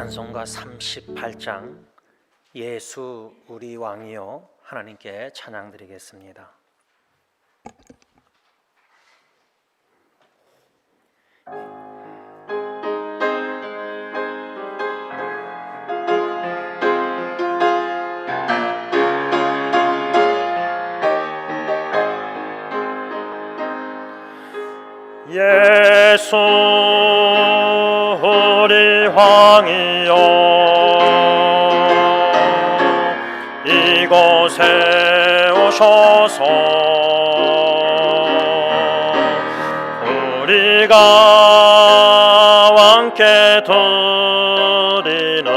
찬송가 38장 예수 우리 왕이여 하나님께 찬양 드리겠습니다. 예수 우리 왕이여 이곳에 오셔서 우리가 왕께 드리는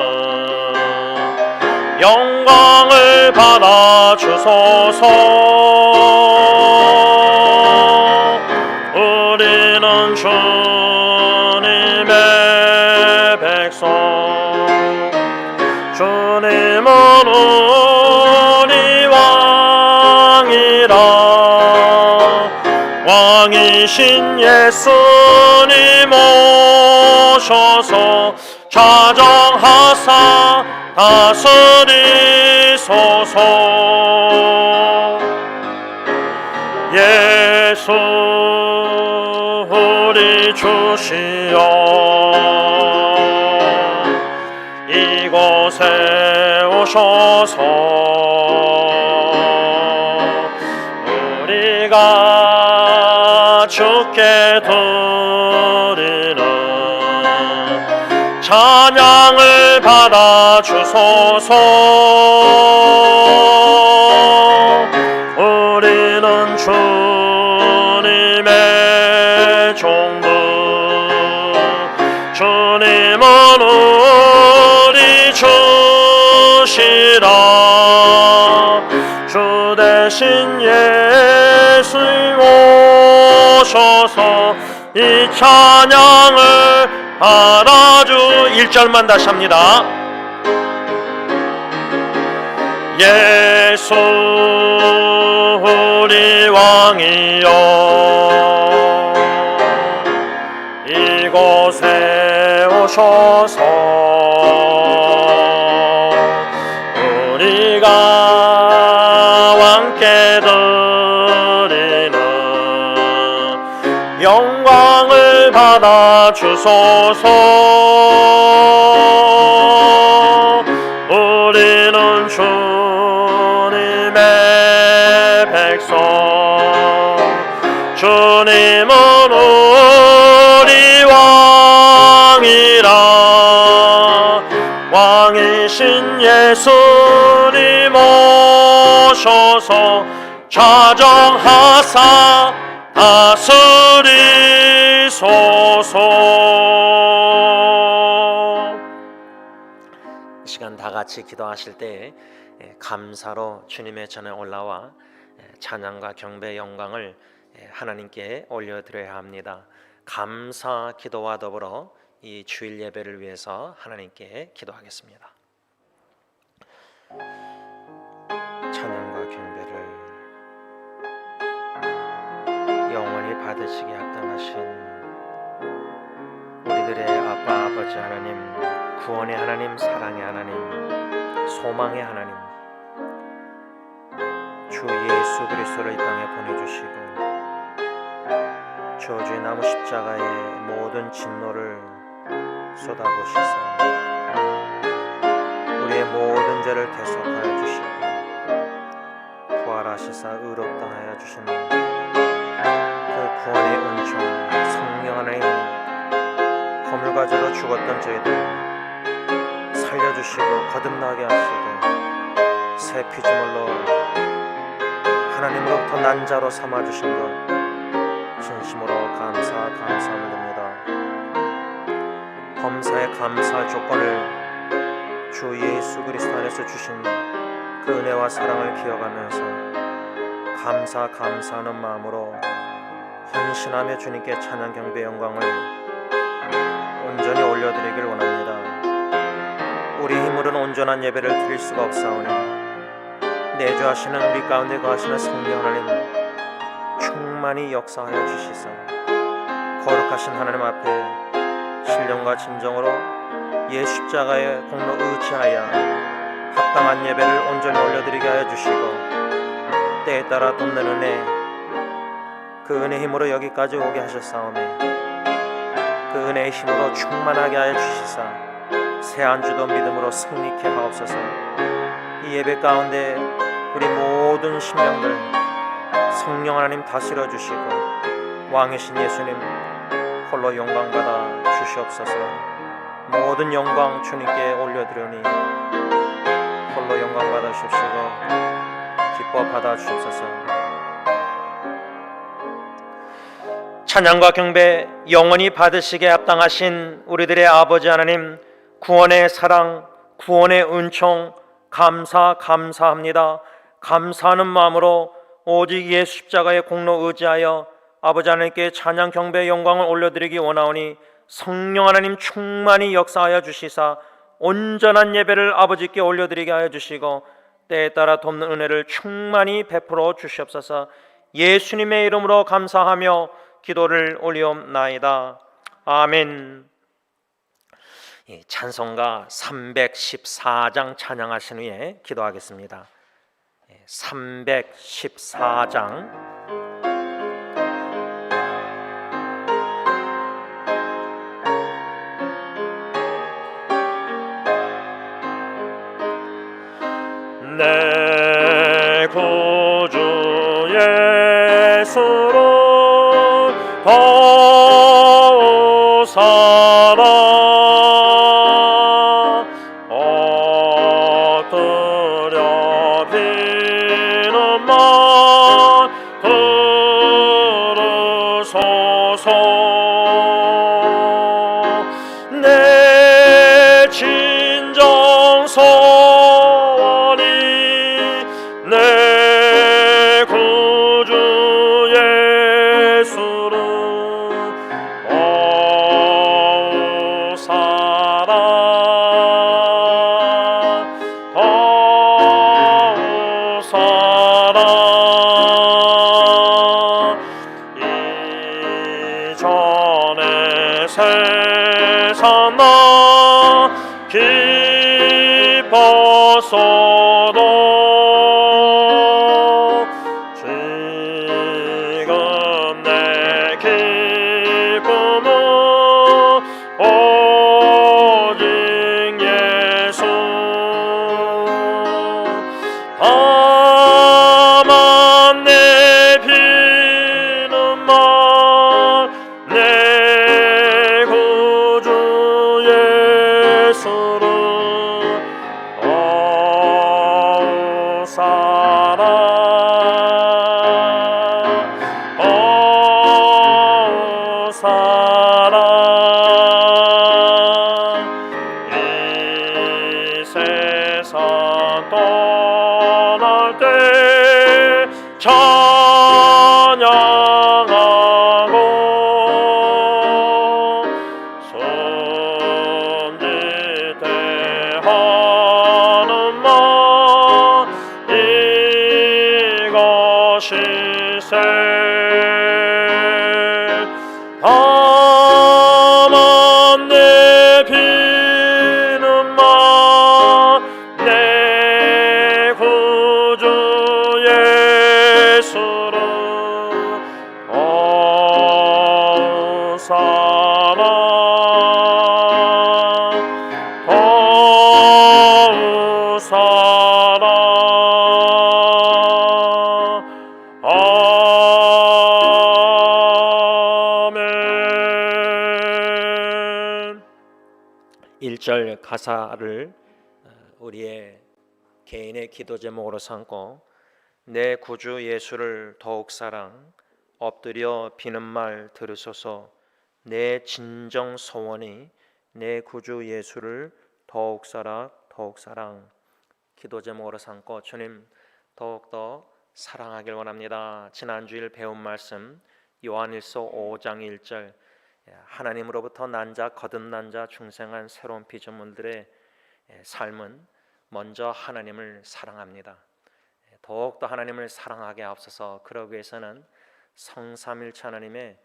영광을 받아 주소서. 우리는 주님의 백성, 주님은 우리 왕이라. 왕이신 예수님 오셔서 자정하사 다스리소서. 예수 우리 주시여 이곳에 오셔서 우리가 주께 드리는 찬양을 받아 주소서. 우리는 주님의 종들, 주님은 우리 주시라. 주 대신 예수 오셔서 이 찬양을 받아주. 1절만 다시 합니다. 예수 우리 왕이여 이곳에 오셔서 우리가 왕께 드리는 영광을 받아 주소서. 우리는 주님의 백성, 주님은 우리 왕이라. 왕이신 예수님 오셔서 자정하사 다스리소서. 이 시간 다 같이 기도하실 때 감사로 주님의 전에 올라와 찬양과 경배 영광을 하나님께 올려드려야 합니다. 감사 기도와 더불어 이 주일 예배를 위해서 하나님께 기도하겠습니다. 찬양과 경배를 영원히 받으시기 합당하신 우리들의 아빠 아버지 하나님, 구원의 하나님, 사랑의 하나님, 소망의 하나님, 주 예수 그리스도를 이 땅에 보내주시고 저주의 나무 십자가의 모든 진노를 쏟아부으시사 우리의 모든 죄를 대속하여 주시고 부활하시사 의롭다 하여 주신 그 구원의 은총 성령 하나님, 거물과 죄로 죽었던 저희들 살려주시고 거듭나게 하시고 새 피조물로 하나님으로부터 난 자로 삼아주신 것 진심으로 감사함을 드립니다. 범사에 감사할 조건을 주 예수 그리스도 안에서 주신 그 은혜와 사랑을 기억하면서 감사하는 마음으로 헌신하며 주님께 찬양 경배 영광을 온전히 올려드리길 원합니다. 우리 힘으로는 온전한 예배를 드릴 수가 없사오니 내주하시는 우리 가운데 거하시는 성령 하나님 충만히 역사하여 주시사 거룩하신 하나님 앞에 신령과 진정으로 예수 십자가의 공로 의지하여 합당한 예배를 온전히 올려드리게 하여 주시고, 때에 따라 돕는 은혜, 그 은혜 힘으로 여기까지 오게 하셨사오매 그 은혜의 힘으로 충만하게 하여 주시사 새 한 주도 믿음으로 승리케 하옵소서. 이 예배 가운데 우리 모든 심령들 성령 하나님 다스려 주시고 왕이신 예수님 홀로 영광 받아 주시옵소서. 모든 영광 주님께 올려드리오니 홀로 영광 받아 주십시고 기뻐 받아 주옵소서. 찬양과 경배 영원히 받으시게 합당하신 우리들의 아버지 하나님, 구원의 사랑, 구원의 은총 감사합니다. 감사하는 마음으로 오직 예수 십자가의 공로 의지하여 아버지 하나님께 찬양 경배 영광을 올려드리기 원하오니 성령 하나님 충만히 역사하여 주시사 온전한 예배를 아버지께 올려드리게 하여 주시고 때에 따라 돕는 은혜를 충만히 베풀어 주시옵소서. 예수님의 이름으로 감사하며 기도를 올리옵나이다. 아멘. 찬송가 314장 찬양하신 후에 기도하겠습니다. 314장 내 구주 예수로 보살아 엎드려 비는만 들으소서. 내 진정 소원이 내 구주 예수를 이전에 세상 나 기뻤어도 지금 내 기쁨은 오직 예수. 다만 내 피는만 내 구주 예수를 이 세상 떠날 때 찬양하고 손짓 대하는 말 이것일세. 다만 내 피는만 내 구주 예수를 아멘. 1절 가사를 우리의 개인의 기도 제목으로 삼고 내 구주 예수를 더욱 사랑 엎드려 비는 말 들으소서. 내 진정 소원이 내 구주 예수를 더욱 사랑 기도 제목으로 삼고 주님 더욱더 사랑하길 원합니다. 지난주일 배운 말씀 요한일서 5장 1절 하나님으로부터 난 자 거듭난 자 중생한 새로운 피조물들의 삶은 먼저 하나님을 사랑합니다. 더욱더 하나님을 사랑하게 하옵소서. 그러기 위해서는 성삼일체 하나님의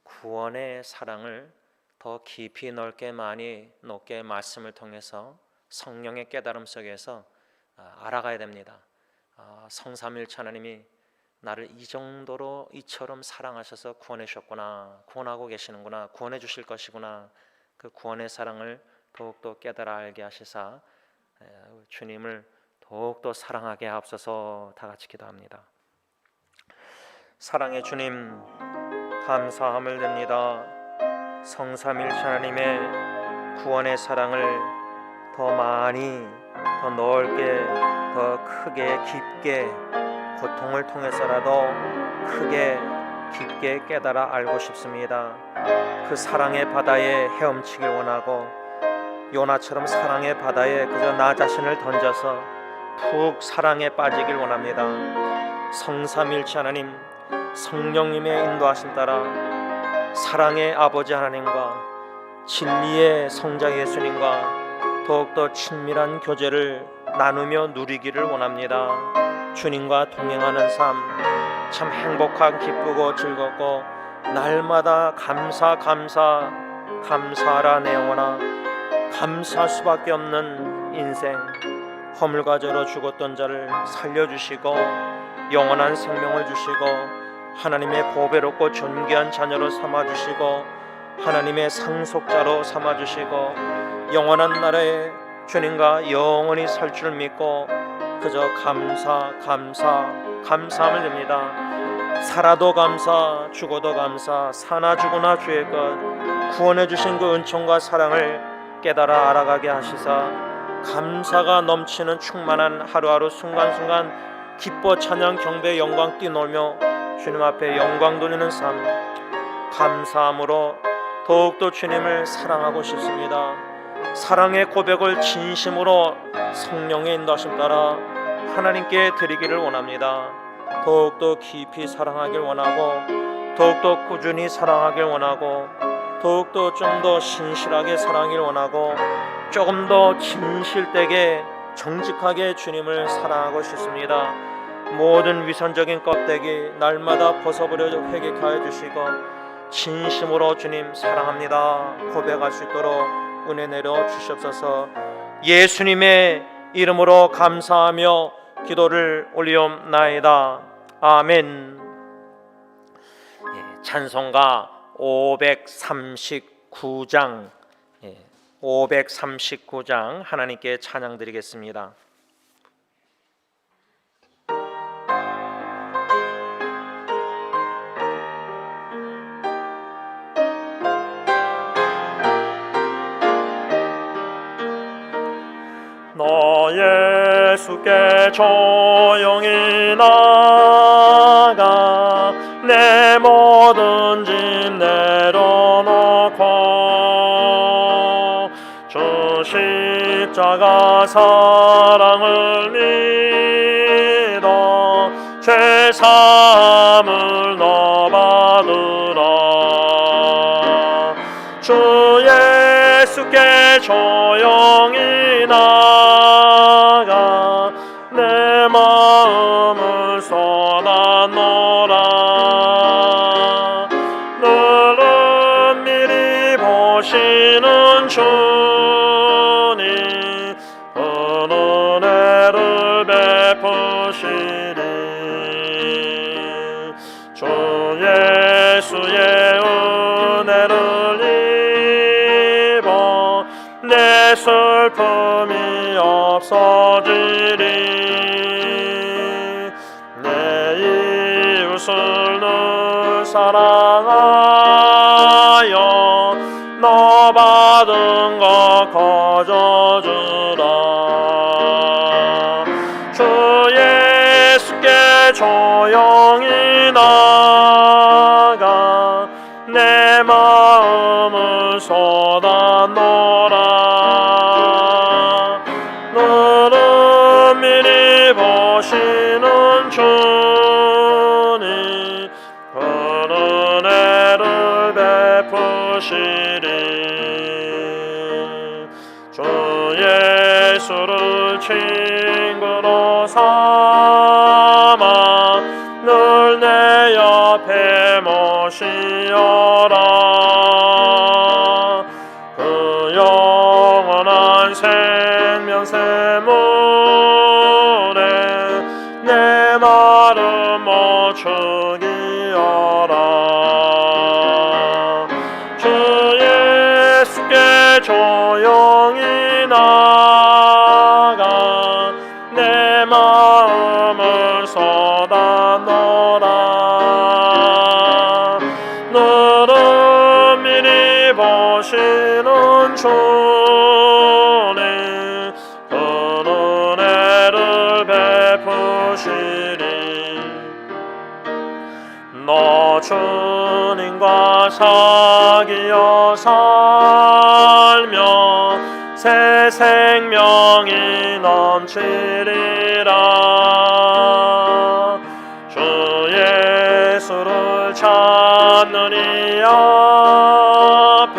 구원의 사랑을 더 깊이 넓게 많이 높게 말씀을 통해서 성령의 깨달음 속에서 알아가야 됩니다. 성삼일체 하나님이 나를 이 정도로 이처럼 사랑하셔서 구원해 주셨구나, 구원하고 계시는구나, 구원해 주실 것이구나, 그 구원의 사랑을 더욱더 깨달아 알게 하시사 주님을 더욱더 사랑하게 하옵소서. 다 같이 기도합니다. 사랑의 주님, 감사함을 드립니다. 성삼일체 하나님의 구원의 사랑을 더 많이, 더 넓게, 더 크게, 깊게, 고통을 통해서라도 크게, 깊게 깨달아 알고 싶습니다. 그 사랑의 바다에 헤엄치길 원하고 요나처럼 사랑의 바다에 그저 나 자신을 던져서 푹 사랑에 빠지길 원합니다. 성삼일체 하나님, 성령님의 인도하심 따라 사랑의 아버지 하나님과 진리의 성자 예수님과 더욱더 친밀한 교제를 나누며 누리기를 원합니다. 주님과 동행하는 삶 참 행복하고 기쁘고 즐겁고 날마다 감사하라 내 영혼아, 감사할 수밖에 없는 인생, 허물과 죄로 죽었던 자를 살려주시고 영원한 생명을 주시고 하나님의 보배롭고 존귀한 자녀로 삼아주시고 하나님의 상속자로 삼아주시고 영원한 나라에 주님과 영원히 살 줄 믿고 그저 감사함을 드립니다. 살아도 감사, 죽어도 감사, 사나 죽으나 주의 것, 구원해 주신 그 은총과 사랑을 깨달아 알아가게 하시사 감사가 넘치는 충만한 하루하루 순간순간 기뻐 찬양 경배 영광 뛰놀며 주님 앞에 영광 돌리는 삶, 감사함으로 더욱더 주님을 사랑하고 싶습니다. 사랑의 고백을 진심으로 성령의 인도하심 따라 하나님께 드리기를 원합니다. 더욱더 깊이 사랑하길 원하고 더욱더 꾸준히 사랑하길 원하고 더욱더 좀 더 신실하게 사랑하길 원하고 조금 더 진실되게 정직하게 주님을 사랑하고 싶습니다. 모든 위선적인 껍데기 날마다 벗어버려 회개하여 주시고 진심으로 주님 사랑합니다 고백할 수 있도록 은혜 내려 주시옵소서. 예수님의 이름으로 감사하며 기도를 올리옵나이다. 아멘. 찬송가 539장 539장 하나님께 찬양드리겠습니다. 너 예수께 조용히 나가 내 모든 짐 내려놓고 주 십자가 사랑을 믿어 죄사함을 너 받으라. 주 예수께 조용히 나가 내 마음을 쏟아놓으라. 너를 미리 보시는 주님 그 은혜를 베푸시리. 주 예수의 은혜를 입어 내 슬픔이 없어지리. 내 이웃을 늘 사랑하여 너 받은 것 거저주라. 주 예수께 조용히 나가 내 마음을 쏟아놓으라. 너는 미리 보시는 주님 그 은혜를 베푸시리. 주 예수를 친구로 삼아 늘 내 옆에 모시어라. 세물에 내 마음 멈추기어라. 주 예수께 조용히 나가 내 마음을 쏟아놓으라. 너를 미리 보시는 주님 그 은혜를 베푸시리. 너 주님과 사귀어 살며 새 생명이 넘치리라. 주 예수를 찾는 이 앞에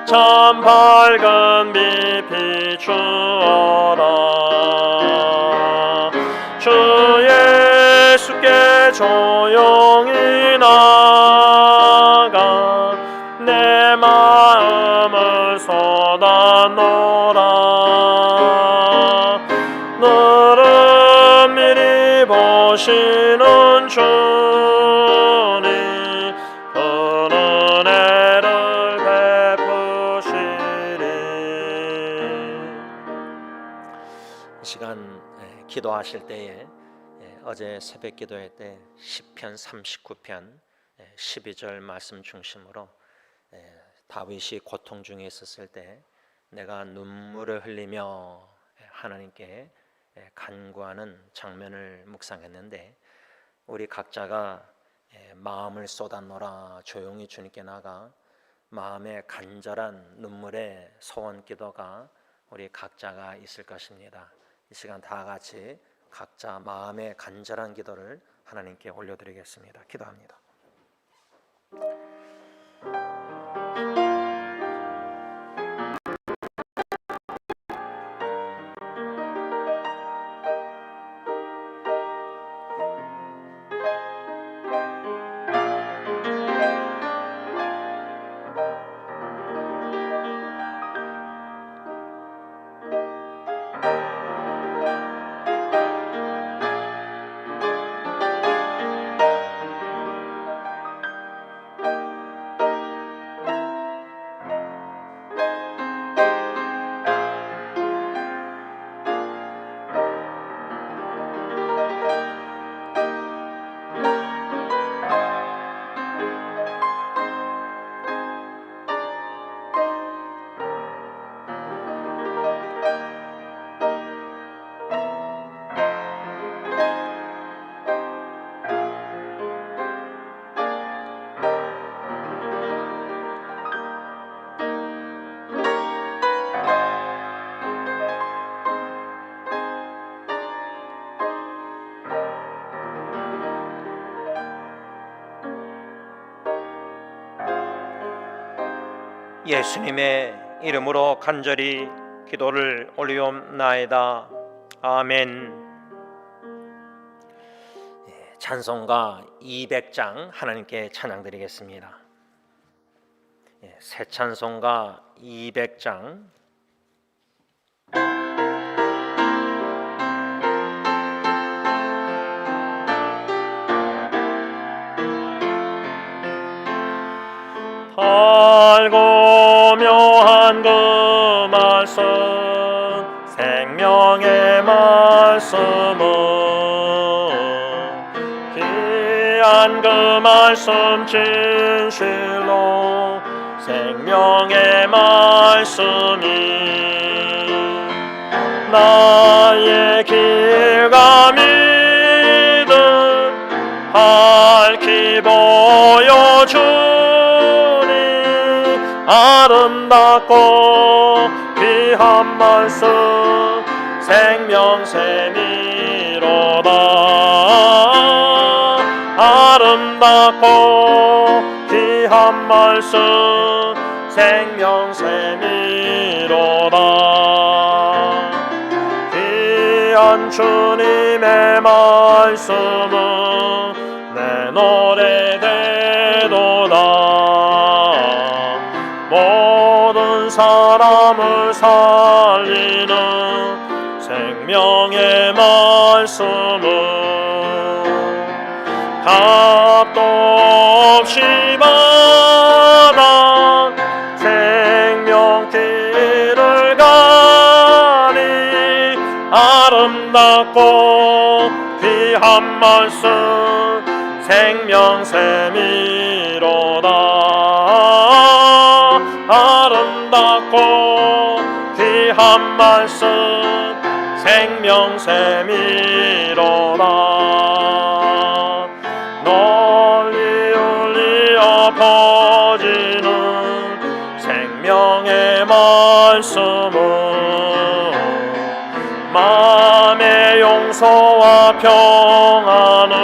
참 밝은 빛 비추어라. 주 예수께 조용히 나가 내 마음을 쏟아놓으라. 너를 미리 보시는 주님 그 은혜를 베푸시리. 이 시간 기도하실 때에 어제 새벽 기도회 때 시편 39편 12절 말씀 중심으로 다윗이 고통 중에 있었을 때 내가 눈물을 흘리며 하나님께 간구하는 장면을 묵상했는데, 우리 각자가 마음을 쏟아놓으라, 조용히 주님께 나가 마음의 간절한 눈물의 소원 기도가 우리 각자가 있을 것입니다. 이 시간 다 같이 각자 마음의 간절한 기도를 하나님께 올려드리겠습니다. 기도합니다. 예수님의 이름으로 간절히 기도를 올리옵나이다. 아멘. 찬송가 200장 하나님께 찬양드리겠습니다. 새 찬송가 200장 달고 묘한 그 말씀, 생명의 말씀은 귀한 그 말씀 진실로 생명의 말씀이 나의 길과 믿음 밝히 보여주니 아름답고 귀한 말씀 생명샘이로다. 아름답고 귀한 말씀 생명샘이로다. 귀한 주님의 말씀은 내 노래 되도다. 모든 사람을 살리는 생명의 말씀은 값도 없이 받아 생명길을 가니 아름답고 귀한 말씀 생명샘이로다. 아름답고 귀한 말씀 생명샘이로다. 널리 울리어 퍼지는 생명의 말씀은 마음의 용서와 평안을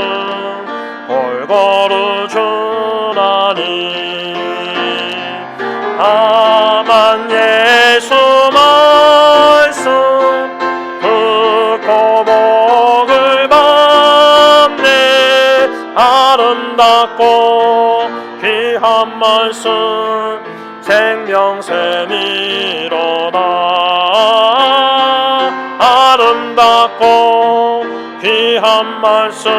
골고루 주나니 다만 예수 말씀 듣고 복을 받네. 아름답고 귀한 말씀 생명샘이로다. 아름답고 귀한 말씀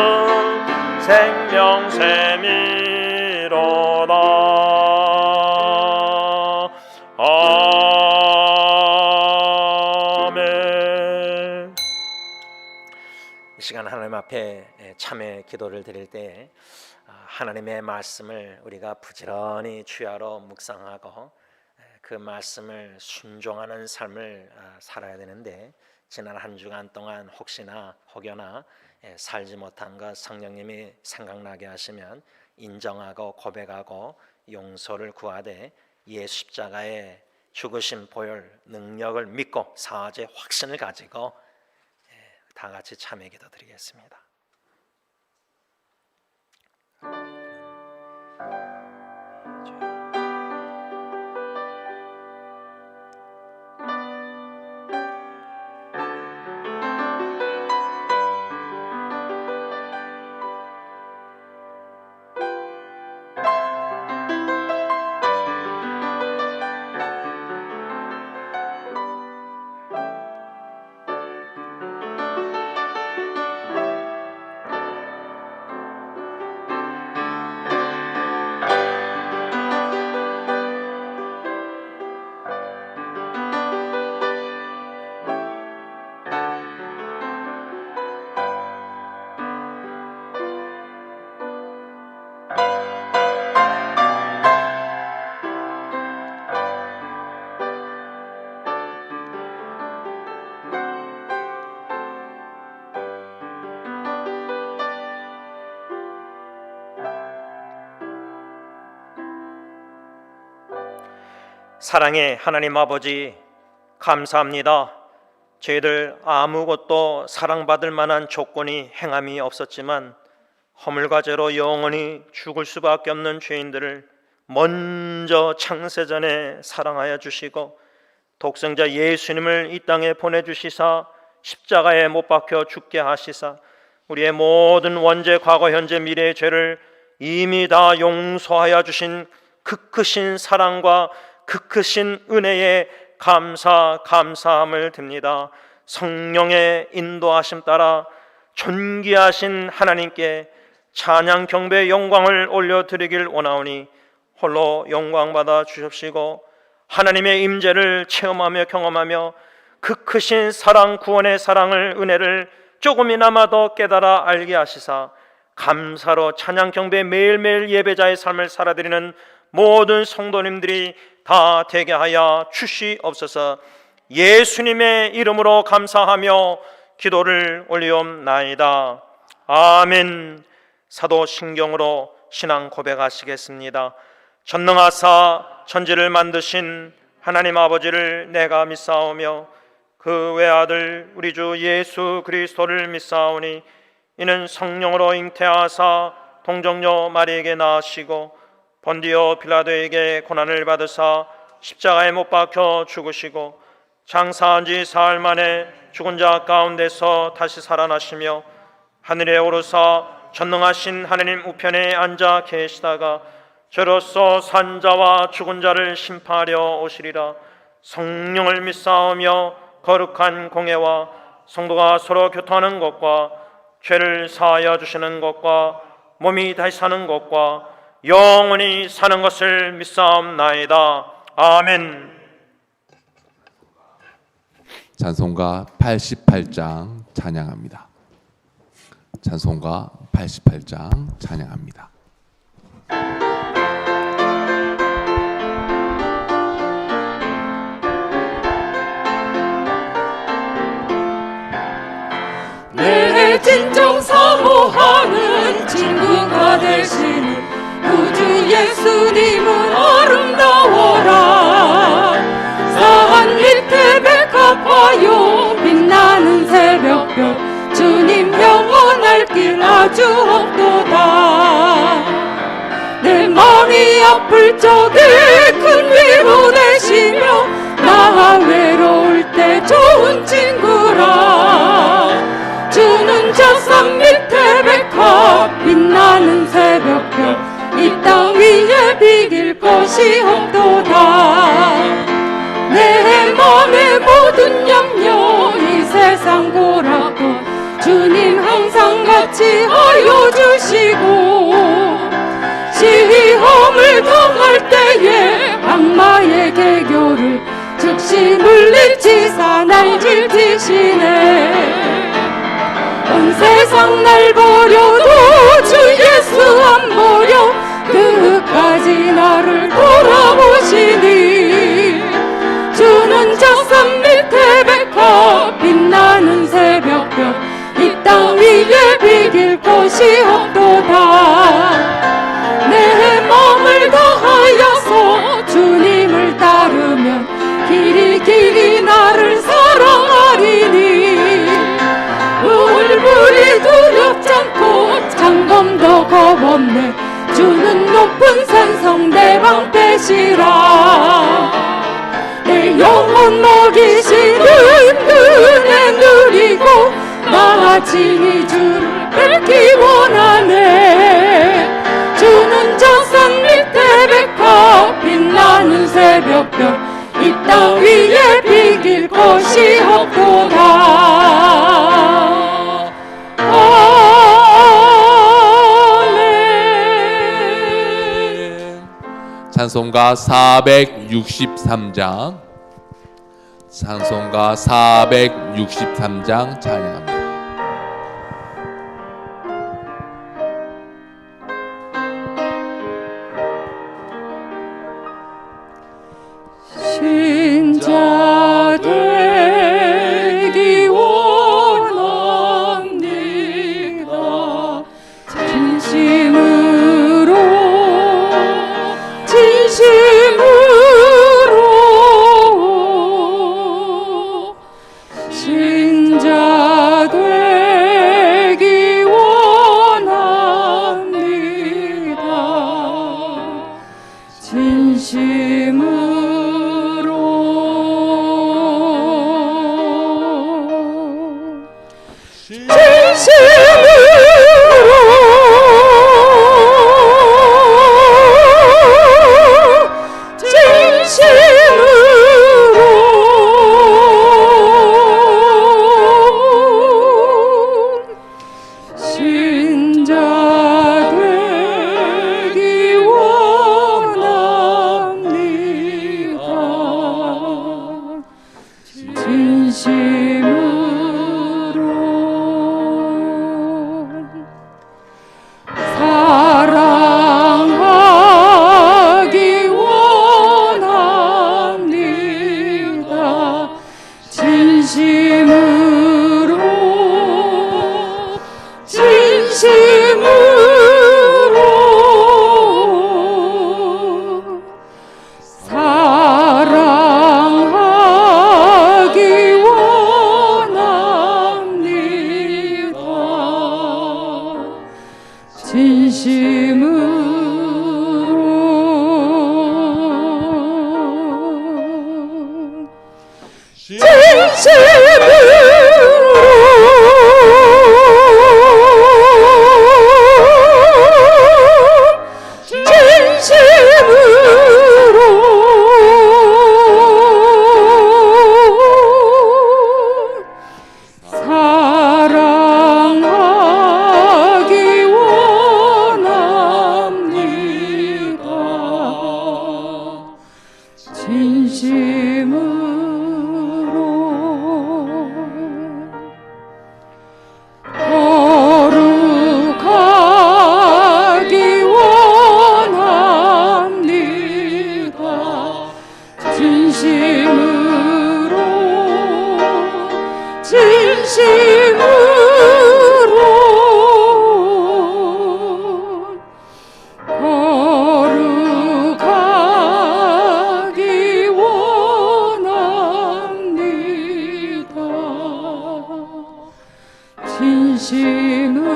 생명샘이로다. 아멘. 이 시간 하나님 앞에 참회 기도를 드릴 때 하나님의 말씀을 우리가 부지런히 주야로 묵상하고 그 말씀을 순종하는 삶을 살아야 되는데, 지난 한 주간 동안 혹시나 혹여나 살지 못한 것 성령님이 생각나게 하시면 인정하고 고백하고 용서를 구하되 예수 십자가의 죽으심 보혈 능력을 믿고 사죄 확신을 가지고 다 같이 참회 기도 드리겠습니다. 사랑의 하나님 아버지, 감사합니다. 저희들 아무것도 사랑받을 만한 조건이 행함이 없었지만 허물과 죄로 영원히 죽을 수밖에 없는 죄인들을 먼저 창세전에 사랑하여 주시고 독생자 예수님을 이 땅에 보내주시사 십자가에 못 박혀 죽게 하시사 우리의 모든 원죄, 과거, 현재, 미래의 죄를 이미 다 용서하여 주신 그 크신 사랑과 그 크신 은혜에 감사함을 드립니다. 성령의 인도하심 따라 존귀하신 하나님께 찬양, 경배, 영광을 올려드리길 원하오니 홀로 영광받아 주십시고 하나님의 임재를 체험하며 경험하며 그 크신 사랑, 구원의 사랑을, 은혜를 조금이나마 더 깨달아 알게 하시사 감사로 찬양, 경배, 매일매일 예배자의 삶을 살아드리는 모든 성도님들이 다 되게 하여 주시옵소서. 예수님의 이름으로 감사하며 기도를 올리옵나이다. 아멘. 사도신경으로 신앙 고백하시겠습니다. 전능하사 천지를 만드신 하나님 아버지를 내가 믿사오며 그 외아들 우리 주 예수 그리스도를 믿사오니 이는 성령으로 잉태하사 동정녀 마리에게 낳으시고 본디오 빌라도에게 고난을 받으사 십자가에 못 박혀 죽으시고 장사한 지 사흘 만에 죽은 자 가운데서 다시 살아나시며 하늘에 오르사 전능하신 하나님 우편에 앉아 계시다가 저로서 산 자와 죽은 자를 심판하려 오시리라. 성령을 믿사오며 거룩한 공예와 성도가 서로 교통하는 것과 죄를 사하여 주시는 것과 몸이 다시 사는 것과 영원히 사는 것을 믿사옵나이다. 아멘. 찬송가 88장 찬양합니다. 찬송가 88장 찬양합니다. 내 진정 사모하는 친구가 되시는 구주 예수님은 아름다워라. 산 밑에 백합화요 빛나는 새벽별 주님 영원할 길 아주 없도다. 내 마음이 아플 적에 큰 위로 되시며 나 외로울 때 좋은 친구라. 주는 저 산 밑에 백합 빛나는 새벽별 이 땅 위에 비길 것이 없도다. 내 맘의 모든 염려 이 세상 고라도 주님 항상 같이 하여 주시고 시험을 당할 때에 악마의 개교를 즉시 물리치사 날 지키시네. 온 세상 날 버려도 주 예수 안 버려 끝까지 나를 돌아보시니. 주는 저 산 밑에 백합 빛나는 새벽별 이 땅 위에 비길 곳이 없도다. 내 마음을 다하여서 주님을 따르면 길이 길이 나를 사랑하리니. 물불이 두렵지 않고 장검도 겁없네. 주는 높은 산성 내 방패시라. 내 영혼 먹이시는 은혜 누리고 나 친히 주를 뵙기 원하네. 주는 저 산 밑에 백합 빛나는 새벽별 이 땅 위에 비길 곳이 없도다. 찬송가 463장 찬송가 463장 찬양합니다. 신자 되기 원합니다. 진심으로 신자 되기 원합니다. 진심으로 신자 되기 원합니다. 진심으로 거룩하기 원합니다. 진심으로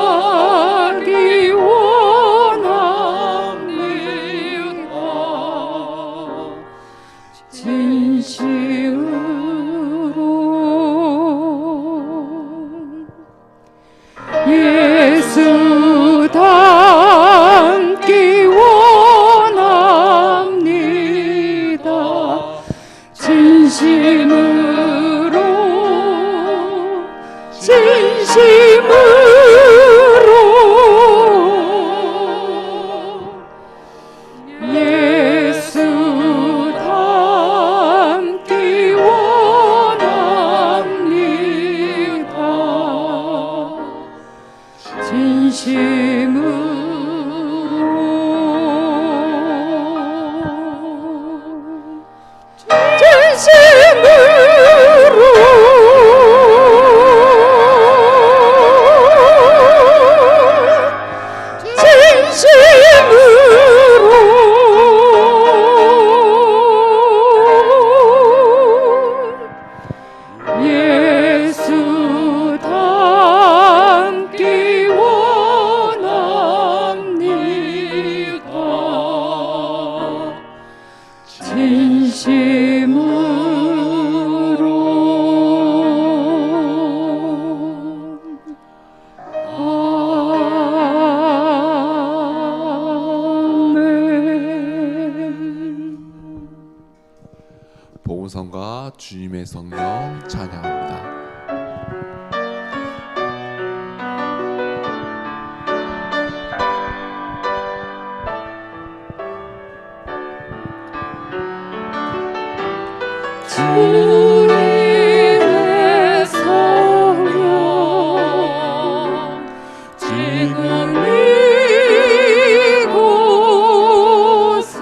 거룩하기 원합니다. 진심으로 예수 닮기 원합니다. 진심으로 예수 닮기 원합니다. 예수 닮기 원합니다. 진심으로 아멘. 복음성과 주님의 성령 찬양합니다. 주님의 성령 지금 이곳에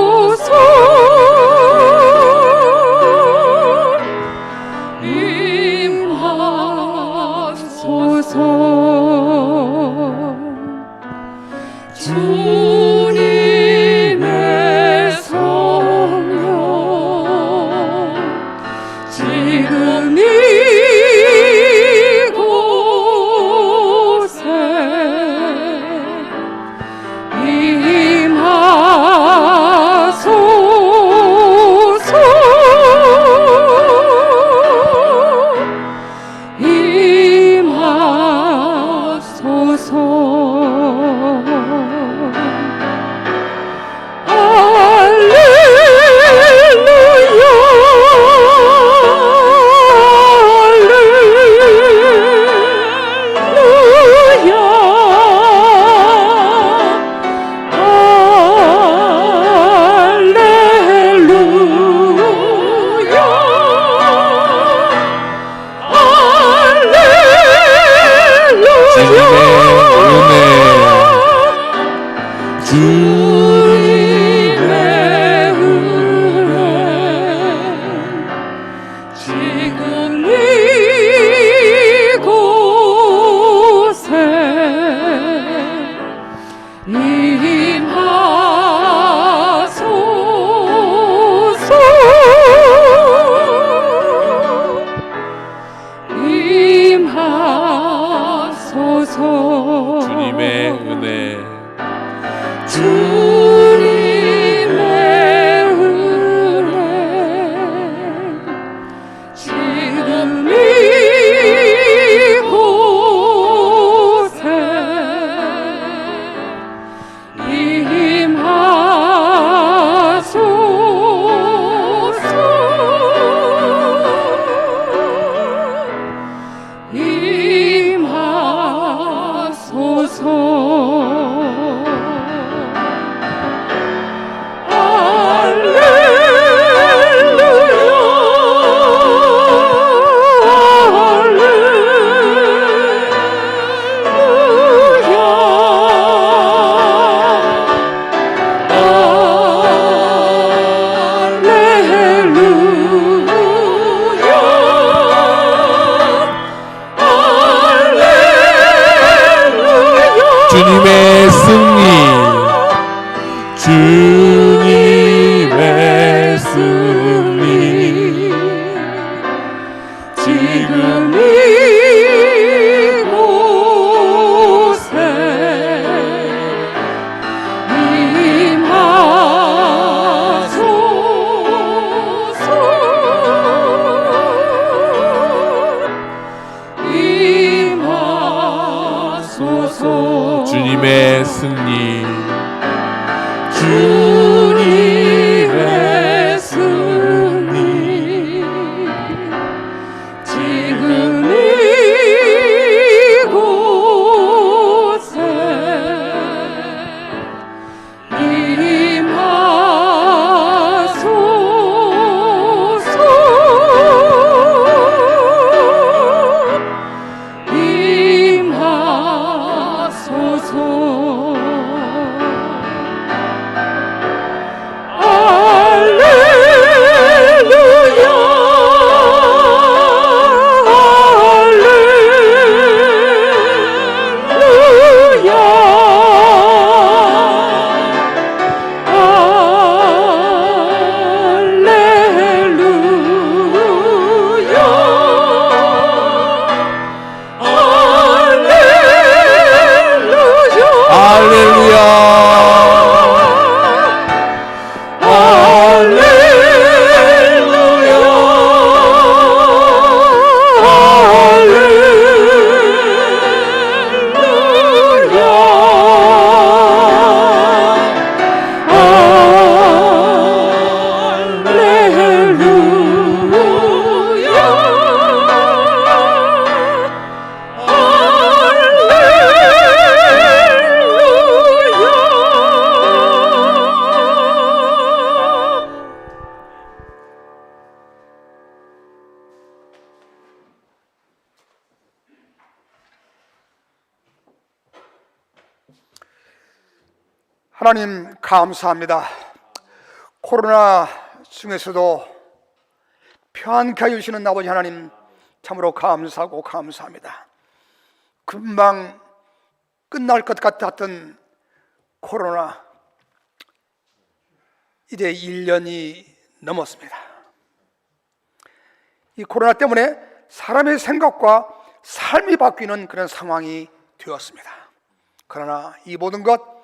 임하소서. 주님의 성령 지금 이곳에 주님의 은혜 지금 하나님 감사합니다. 코로나 중에서도 평안케 하여 주시는 아버지 하나님 참으로 감사하고 감사합니다. 금방 끝날 것 같았던 코로나 이제 1년이 넘었습니다. 이 코로나 때문에 사람의 생각과 삶이 바뀌는 그런 상황이 되었습니다. 그러나 이 모든 것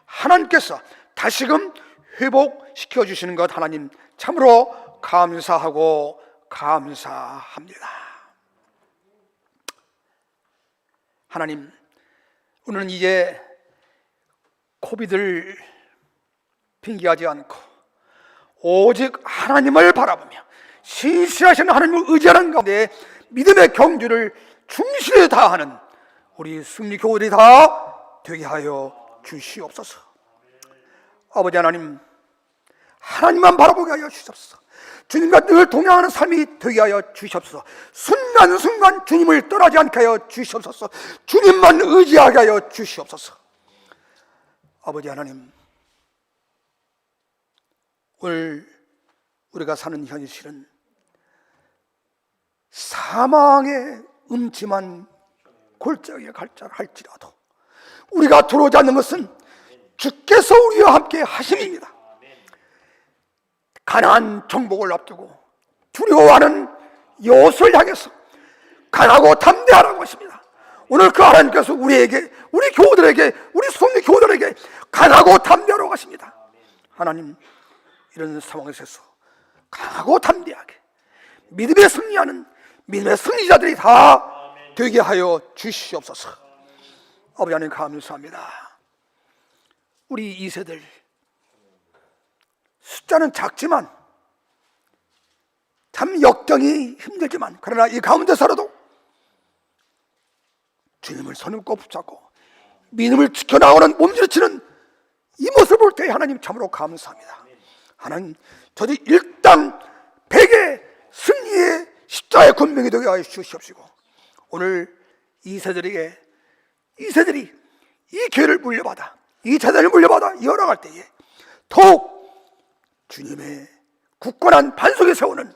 하나님께서 다시금 회복시켜 주시는 것 하나님 참으로 감사하고 감사합니다. 하나님, 오늘은 이제 코비드를 핑계하지 않고 오직 하나님을 바라보며 신실하신 하나님을 의지하는 가운데 믿음의 경주를 충실히 다하는 우리 승리 교우들이 다 되게 하여 주시옵소서. 아버지 하나님, 하나님만 바라보게 하여 주시옵소서. 주님과 늘 동행하는 삶이 되게 하여 주시옵소서. 순간순간 주님을 떠나지 않게 하여 주시옵소서. 주님만 의지하게 하여 주시옵소서. 아버지 하나님, 오늘 우리가 사는 현실은 사망의 음침한 골짜기에 할지라도 우리가 들어오지 않는 것은 주께서 우리와 함께 하심입니다. 가나안 정복을 앞두고 두려워하는 여호수아를 향해서 강하고 담대하라고 하십니다. 오늘 그 하나님께서 우리에게, 우리 교우들에게, 우리 성도 교우들에게 강하고 담대하라고 하십니다. 하나님, 이런 상황에서 강하고 담대하게 믿음에 승리하는 믿음의 승리자들이 다 되게 하여 주시옵소서. 아버지 하나님 감사합니다. 우리 2세들 숫자는 작지만 참 역경이 힘들지만 그러나 이 가운데서라도 주님을 손을 꼭 붙잡고 믿음을 지켜나가는 몸부림치는 이 모습을 볼 때 하나님 참으로 감사합니다. 하나님, 저들이 일당 100의 승리의 십자의 군명이 되게 하여 주시옵시고 오늘 이 세들이 이 기회를 물려받아 이 재단을 물려받아 이어나갈 때에 더욱 주님의 굳건한 반석에 세우는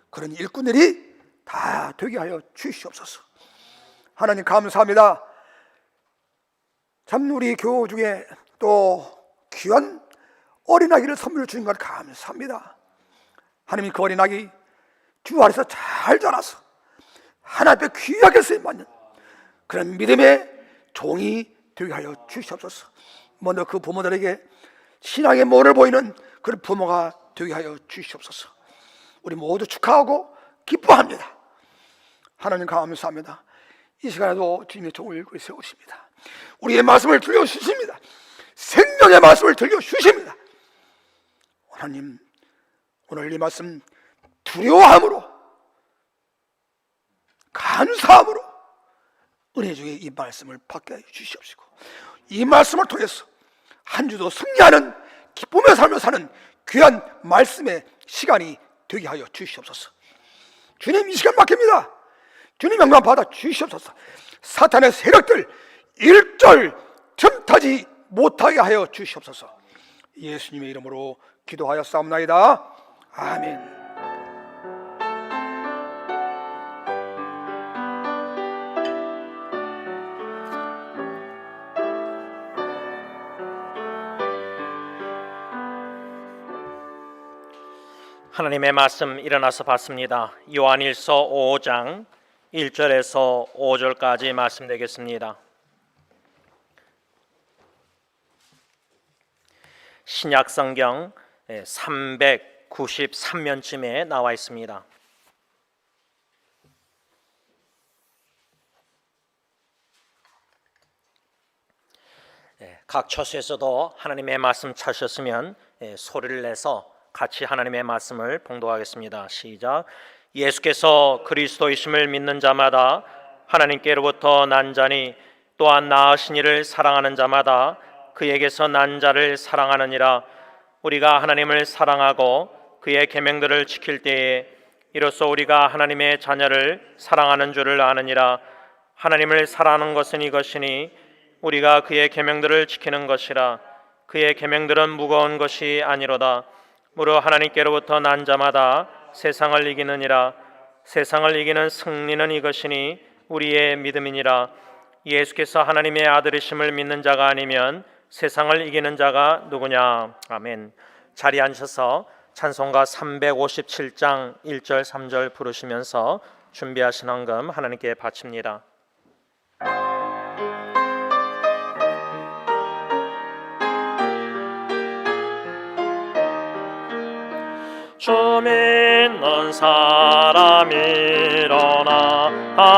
그런 일꾼들이 다 되게 하여 주시옵소서. 하나님 감사합니다. 참 우리 교우 중에 또 귀한 어린아기를 선물로 주신 것 감사합니다. 하나님, 그 어린아기 주 아래서 잘 자라서 하나님 앞에 귀하게 쓰임받는 그런 믿음의 종이 되게 하여 주시옵소서. 먼저 그 부모들에게 신앙의 모를 보이는 그런 부모가 되게 하여 주시옵소서. 우리 모두 축하하고 기뻐합니다. 하나님 감사합니다. 이 시간에도 주님의 종을 세우십니다. 우리의 말씀을 들려주십니다. 생명의 말씀을 들려주십니다. 하나님, 오늘 이 말씀 두려워함으로 감사함으로 은혜 중에 이 말씀을 받게 해 주시옵시고 이 말씀을 통해서 한 주도 승리하는 기쁨의 삶을 사는 귀한 말씀의 시간이 되게 하여 주시옵소서. 주님, 이 시간 맡깁니다. 주님 영광 받아 주시옵소서. 사탄의 세력들 일절 틈타지 못하게 하여 주시옵소서. 예수님의 이름으로 기도하였사옵나이다. 아멘. 하나님의 말씀 일어나서 봤습니다. 요한일서 5장 1절에서 5절까지 말씀드리겠습니다. 신약성경 393면쯤에 나와 있습니다. 각 처소에서도 하나님의 말씀 찾으셨으면 소리를 내서 같이 하나님의 말씀을 봉독하겠습니다. 시작. 예수께서 그리스도이심을 믿는 자마다 하나님께로부터 난 자니 또한 낳으신 이를 사랑하는 자마다 그에게서 난 자를 사랑하느니라. 우리가 하나님을 사랑하고 그의 계명들을 지킬 때에 이로써 우리가 하나님의 자녀를 사랑하는 줄을 아느니라. 하나님을 사랑하는 것은 이것이니 우리가 그의 계명들을 지키는 것이라. 그의 계명들은 무거운 것이 아니로다. 무릇 하나님께로부터 난 자마다 세상을 이기느니라. 세상을 이기는 승리는 이것이니 우리의 믿음이니라. 예수께서 하나님의 아들이심을 믿는 자가 아니면 세상을 이기는 자가 누구냐. 아멘. 자리에 앉으셔서 찬송가 357장 1절 3절 부르시면서 준비하신 헌금 하나님께 바칩니다. 주 믿는 사람 일어나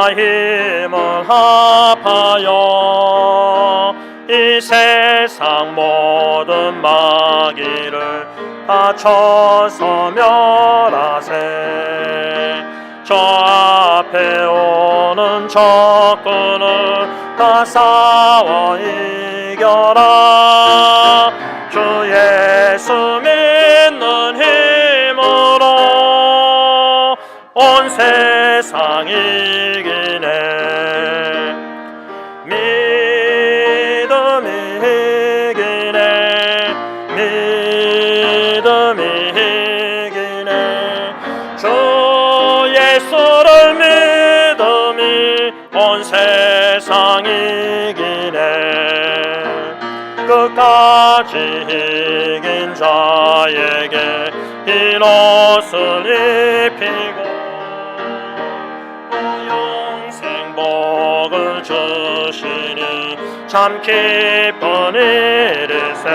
힘을 합하여 이 세상 모든 마귀를 다 쳐서 멸하세. 저 앞에 오는 적군을 다 싸워 이겨라. 주 예수 믿는 힘으로 온 세상 이기네. 믿음이 이기네. 믿음이 이기네. 주 예수를 믿음이 온 세상 이기네. 끝까지 이긴 자에게 흰 옷을 입히고 또 영생복을 주시니 참 기쁜 일일세.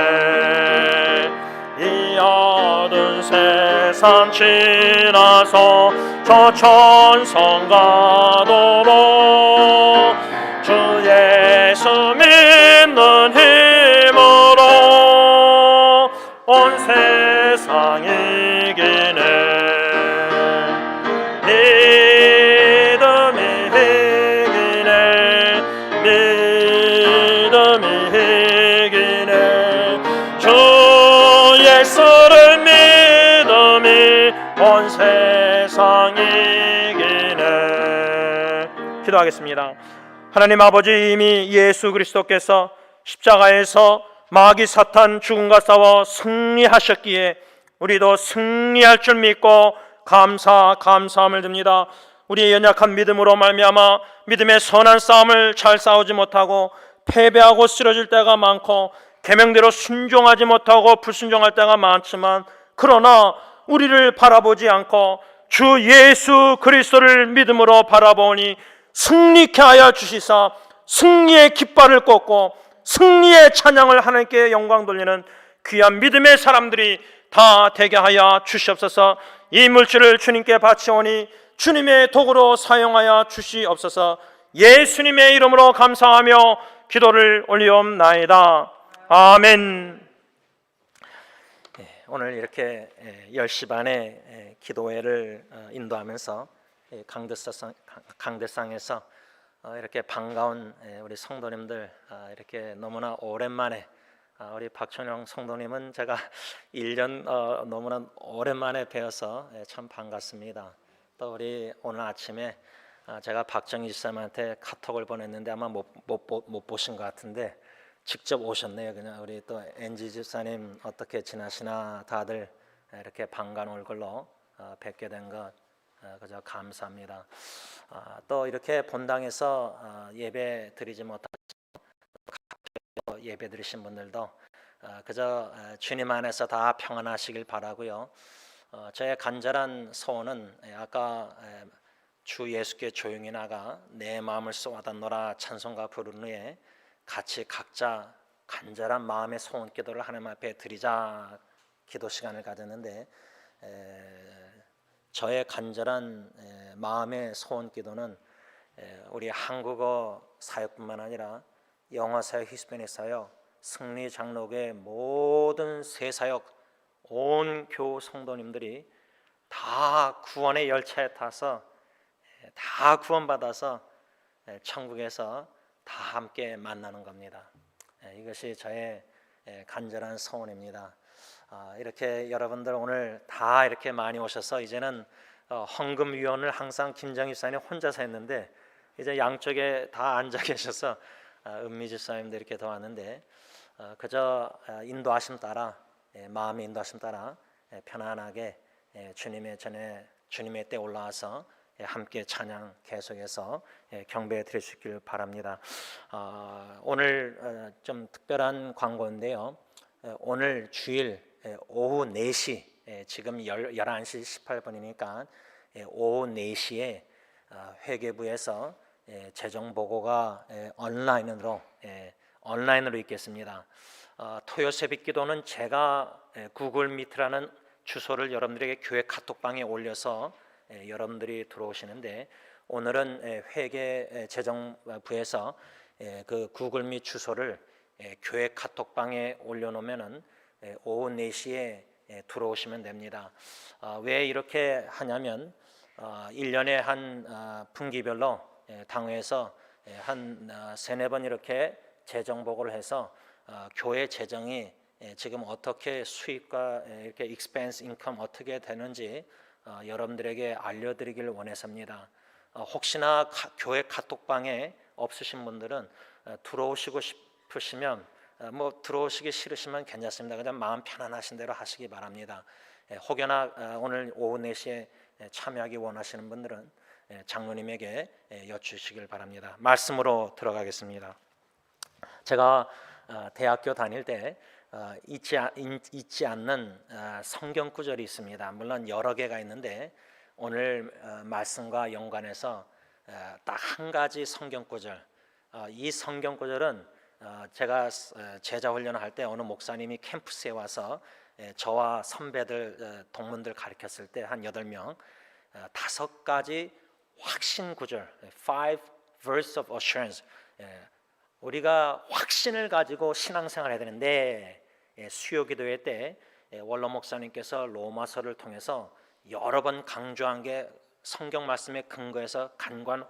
이 어두운 세상 지나서 저 천성 가도록 주 예수 믿는 힘으로 온 세상 이기네. 믿음이 이기네. 믿음이 이기네. 주 예수를 믿음이 온 세상 이기네. 기도하겠습니다. 하나님 아버지, 이미 예수 그리스도께서 십자가에서 마귀 사탄 죽음과 싸워 승리하셨기에 우리도 승리할 줄 믿고 감사함을 듭니다. 우리의 연약한 믿음으로 말미암아 믿음의 선한 싸움을 잘 싸우지 못하고 패배하고 쓰러질 때가 많고 계명대로 순종하지 못하고 불순종할 때가 많지만, 그러나 우리를 바라보지 않고 주 예수 그리스도를 믿음으로 바라보니 승리케 하여 주시사 승리의 깃발을 꽂고 승리의 찬양을 하나님께 영광 돌리는 귀한 믿음의 사람들이 다 되게 하여 주시옵소서. 이 물질을 주님께 바치오니 주님의 도구로 사용하여 주시옵소서. 예수님의 이름으로 감사하며 기도를 올리옵나이다. 아멘. 오늘 이렇게 10시 반에 기도회를 인도하면서 강대상에서 이렇게 반가운 우리 성도님들, 이렇게 너무나 오랜만에, 우리 박천영 성도님은 제가 1년 너무나 오랜만에 뵈어서 참 반갑습니다. 또 우리 오늘 아침에 제가 박정희 집사님한테 카톡을 보냈는데 아마 못 보신 것 같은데 직접 오셨네요. 그냥 우리 또 엔지 집사님 어떻게 지나시나, 다들 이렇게 반가운 얼굴로 뵙게 된 것 그저 감사합니다. 또 이렇게 본당에서 예배 드리지 못하고 예배 드리신 분들도 그저 주님 안에서 다 평안하시길 바라고요. 저의 간절한 소원은 아까 주 예수께 조용히 나가 내 마음을 쏘아닿노라 찬송가 부른 후에 같이 각자 간절한 마음의 소원 기도를 하나님 앞에 드리자 기도 시간을 가졌는데, 저의 간절한 마음의 소원 기도는 우리 한국어 사역뿐만 아니라 영어 사역, 히스패닉 사역, 승리 장로교의 모든 새 사역, 온 교우 성도님들이 다 구원의 열차에 타서 다 구원받아서 천국에서 다 함께 만나는 겁니다. 이것이 저의 간절한 소원입니다. 이렇게 여러분들 오늘 다 이렇게 많이 오셔서 이제는 헌금위원을 항상 김정희 집사님 혼자서 했는데 이제 양쪽에 다 앉아 계셔서 은미 집사님도 이렇게 더 왔는데, 그저 인도하심 따라 마음의 인도하심 따라 편안하게 주님의 때 올라와서 함께 찬양 계속해서 경배해 드릴 수 있기를 바랍니다. 오늘 좀 특별한 광고인데요. 오늘 주일 오후 4시 지금 11시 18분이니까 오후 4시에 회계부에서 재정 보고가 온라인으로 있겠습니다. 토요 새벽 기도는 제가 구글 미트라는 주소를 여러분들에게 교회 카톡방에 올려서 여러분들이 들어오시는데, 오늘은 회계 재정부에서 그 구글 미 주소를 교회 카톡방에 올려놓으면은 오후 4시에 들어오시면 됩니다. 왜 이렇게 하냐면 1년에 한 분기별로 당회에서 한 3-4번 이렇게 재정 보고를 해서 교회 재정이 지금 어떻게 수입과 이렇게 expense, income 어떻게 되는지 여러분들에게 알려드리기를 원해서입니다. 혹시나 교회 카톡방에 없으신 분들은 들어오시고 싶으시면 들어오시기 싫으시면 괜찮습니다. 그냥 마음 편안하신 대로 하시기 바랍니다. 혹여나 오늘 오후 4시에 참여하기 원하시는 분들은 장로님에게 여쭈시길 바랍니다. 말씀으로 들어가겠습니다. 제가 대학교 다닐 때 잊지 않는 성경 구절이 있습니다. 물론 여러 개가 있는데 오늘 말씀과 연관해서 딱 한 가지 성경 구절. 이 성경 구절은 제가 제자 훈련을 할 때 어느 목사님이 캠퍼스에 와서 저와 선배들 동문들 가르쳤을 때 한 8명 5가지 확신 구절, 5 verse of assurance. 우리가 확신을 가지고 신앙생활을 해야 되는데, 수요 기도회 때 원로 목사님께서 로마서를 통해서 여러 번 강조한 게 성경 말씀에 근거해서 간관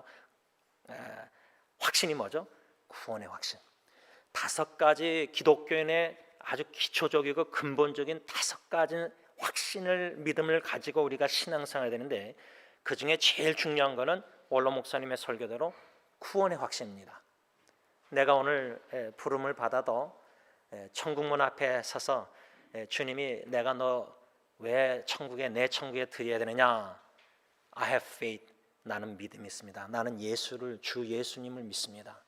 확신이 뭐죠? 구원의 확신. 5가지 기독교인의 아주 기초적이고 근본적인 5가지 확신을, 믿음을 가지고 우리가 신앙생활을 해야 되는데, 그 중에 제일 중요한 거는 원로 목사님의 설교대로 구원의 확신입니다. 내가 오늘 부름을 받아도 천국문 앞에 서서 주님이 내가 너 왜 내 천국에 들여야 되느냐? I have faith. 나는 믿음이 있습니다. 나는 주 예수님을 믿습니다.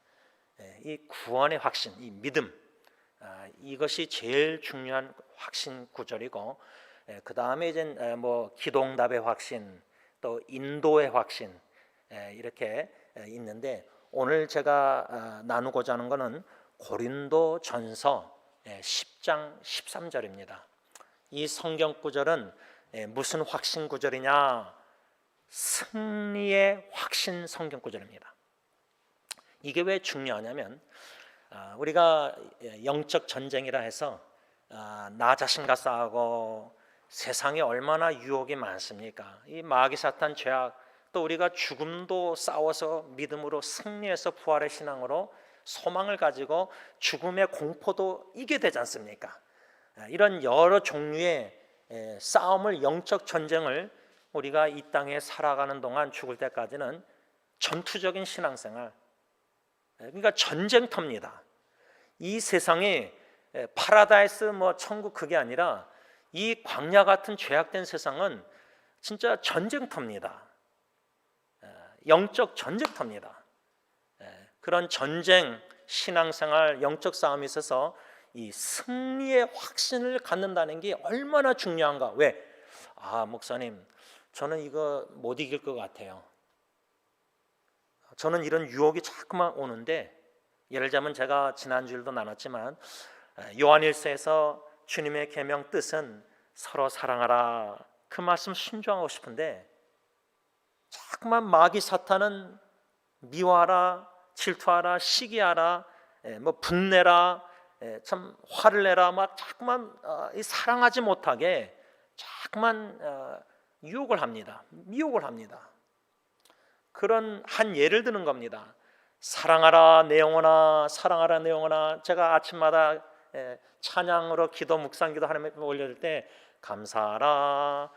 이 구원의 확신, 이 믿음, 이것이 제일 중요한 확신 구절이고, 그 다음에 이제 기도응답의 확신, 또 인도의 확신, 이렇게 있는데, 오늘 제가 나누고자 하는 것은 고린도전서 10장 13절입니다. 이 성경 구절은 무슨 확신 구절이냐? 승리의 확신 성경 구절입니다. 이게 왜 중요하냐면, 우리가 영적 전쟁이라 해서 나 자신과 싸우고 세상에 얼마나 유혹이 많습니까? 이 마귀 사탄 죄악, 또 우리가 죽음도 싸워서 믿음으로 승리해서 부활의 신앙으로 소망을 가지고 죽음의 공포도 이기게 되지 않습니까? 이런 여러 종류의 싸움을, 영적 전쟁을 우리가 이 땅에 살아가는 동안 죽을 때까지는 전투적인 신앙생활, 그러니까 전쟁터입니다. 이 세상이 파라다이스 천국 그게 아니라 이 광야 같은 죄악된 세상은 진짜 전쟁터입니다. 영적 전쟁터입니다. 그런 전쟁, 신앙생활, 영적 싸움이 있어서 이 승리의 확신을 갖는다는 게 얼마나 중요한가. 왜? 목사님, 저는 이거 못 이길 것 같아요. 저는 이런 유혹이 자꾸만 오는데, 예를 들자면 제가 지난주에도 나눴지만 요한일서에서 주님의 계명 뜻은 서로 사랑하라, 그 말씀 순종하고 싶은데 자꾸만 마귀 사탄은 미워하라, 질투하라, 시기하라, 분내라, 참 화를 내라, 자꾸만 사랑하지 못하게 자꾸만 유혹을 합니다. 미혹을 합니다. 그런 한 예를 드는 겁니다. 사랑하라 내 영혼아, 사랑하라 내 영혼아. 제가 아침마다 찬양으로 기도, 묵상기도 하나님께 올려줄 때 감사하라,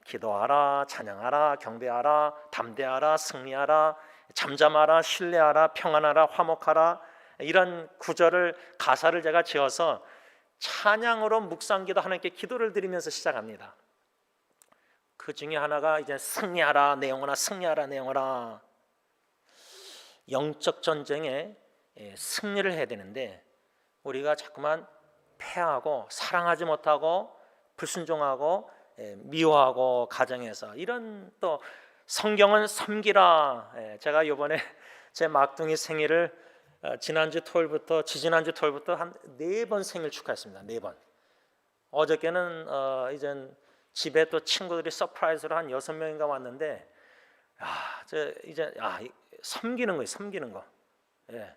기도하라, 찬양하라, 경배하라, 담대하라, 승리하라, 잠잠하라, 신뢰하라, 평안하라, 화목하라, 이런 구절을 가사를 제가 지어서 찬양으로 묵상기도 하나님께 기도를 드리면서 시작합니다. 그 중에 하나가 이제 승리하라 내 영혼아, 승리하라 내 영혼아. 영적 전쟁에 승리를 해야 되는데 우리가 자꾸만 패하고 사랑하지 못하고 불순종하고 미워하고 가정에서 이런, 또 성경은 섬기라. 제가 이번에 제 막둥이 생일을 지난주 토요일부터 지지난주 토요일부터 한 4번 생일 축하했습니다. 4번. 어저께는 이젠 집에 또 친구들이 서프라이즈로 한 6명인가 왔는데, 이제 섬기는 거예요. 섬기는 거. 예.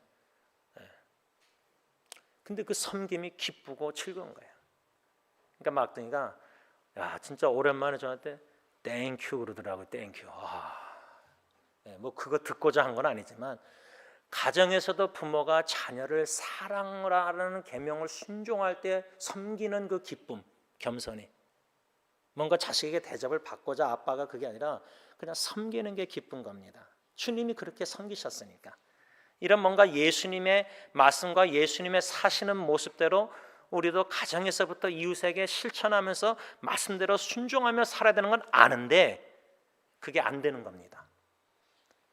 근데 그 섬김이 기쁘고 즐거운 거예요. 그러니까 막둥이가 진짜 오랜만에 저한테 땡큐 그러더라고요. 땡큐. 뭐 그거 듣고자 한 건 아니지만 가정에서도 부모가 자녀를 사랑하라는 계명을 순종할 때 섬기는 그 기쁨, 겸손이, 뭔가 자식에게 대접을 받고자 아빠가 그게 아니라 그냥 섬기는 게 기쁜 겁니다. 주님이 그렇게 섬기셨으니까. 이런 뭔가 예수님의 말씀과 예수님의 사시는 모습대로 우리도 가정에서부터 이웃에게 실천하면서 말씀대로 순종하며 살아야 되는 건 아는데 그게 안 되는 겁니다.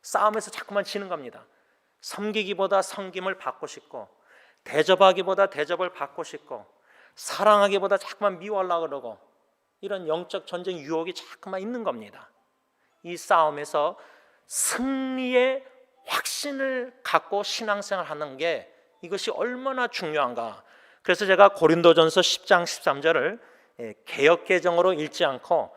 싸움에서 자꾸만 지는 겁니다. 섬기기보다 섬김을 받고 싶고, 대접하기보다 대접을 받고 싶고, 사랑하기보다 자꾸만 미워하려고 그러고, 이런 영적 전쟁 유혹이 자꾸만 있는 겁니다. 이 싸움에서 승리의 확신을 갖고 신앙생활 하는 게 이것이 얼마나 중요한가. 그래서 제가 고린도전서 10장 13절을 개역개정으로 읽지 않고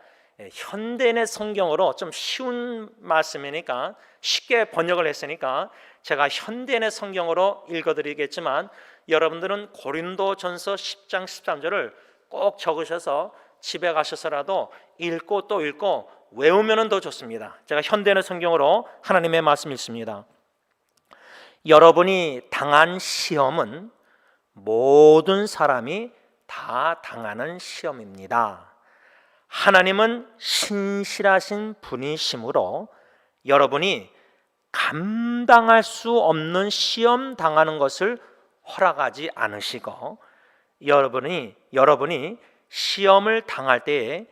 현대인의 성경으로, 좀 쉬운 말씀이니까 쉽게 번역을 했으니까 제가 현대인의 성경으로 읽어드리겠지만, 여러분들은 고린도전서 10장 13절을 꼭 적으셔서 집에 가셔서라도 읽고 또 읽고 외우면 더 좋습니다. 제가 현대인의 성경으로 하나님의 말씀 읽습니다. 여러분이 당한 시험은 모든 사람이 다 당하는 시험입니다. 하나님은 신실하신 분이시므로 여러분이 감당할 수 없는 시험 당하는 것을 허락하지 않으시고, 여러분이 시험을 당할 때에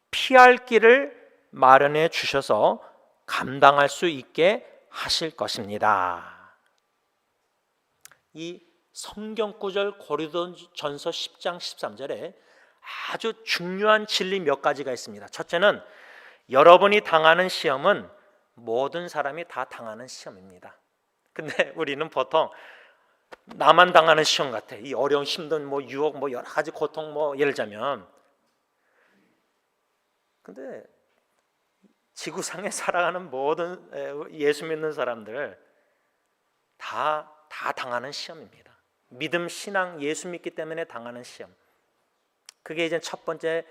피할 길을 마련해 주셔서 감당할 수 있게 하실 것입니다. 이 성경 구절 고린도전서 10장 13절에 아주 중요한 진리 몇 가지가 있습니다. 첫째는 여러분이 당하는 시험은 모든 사람이 다 당하는 시험입니다. 근데 우리는 보통 나만 당하는 시험 같아. 이 어려운 힘든 유혹 여러 가지 고통 예를 들자면, 근데 지구상에 살아가는 모든 예수 믿는 사람들 다 당하는 시험입니다. 믿음, 신앙, 예수 믿기 때문에 당하는 시험. 그게 이제 첫 번째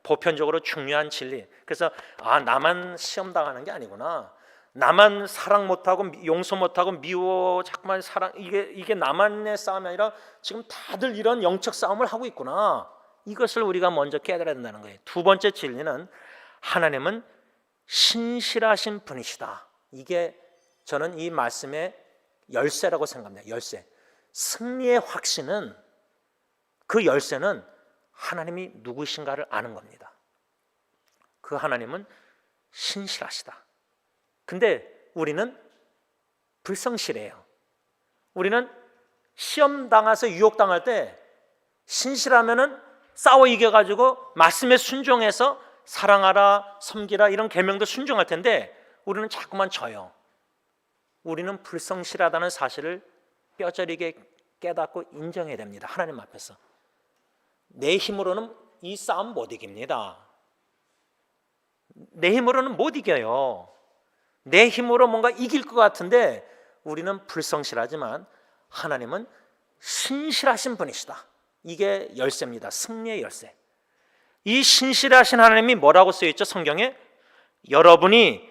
보편적으로 중요한 진리. 그래서 나만 시험 당하는 게 아니구나. 나만 사랑 못하고 용서 못하고 미워 자꾸만 사랑, 이게 나만의 싸움이 아니라 지금 다들 이런 영적 싸움을 하고 있구나. 이것을 우리가 먼저 깨달아야 된다는 거예요. 두 번째 진리는 하나님은 신실하신 분이시다. 이게 저는 이 말씀의 열쇠라고 생각합니다. 열쇠. 승리의 확신은, 그 열쇠는 하나님이 누구신가를 아는 겁니다. 그 하나님은 신실하시다. 근데 우리는 불성실해요. 우리는 시험 당해서 유혹 당할 때 신실하면은 싸워 이겨가지고 말씀에 순종해서 사랑하라, 섬기라 이런 계명도 순종할 텐데 우리는 자꾸만 져요. 우리는 불성실하다는 사실을 뼈저리게 깨닫고 인정해야 됩니다. 하나님 앞에서. 내 힘으로는 이 싸움 못 이깁니다. 내 힘으로는 못 이겨요. 내 힘으로 뭔가 이길 것 같은데 우리는 불성실하지만 하나님은 신실하신 분이시다. 이게 열쇠입니다. 승리의 열쇠. 이 신실하신 하나님이 뭐라고 쓰여있죠? 성경에 여러분이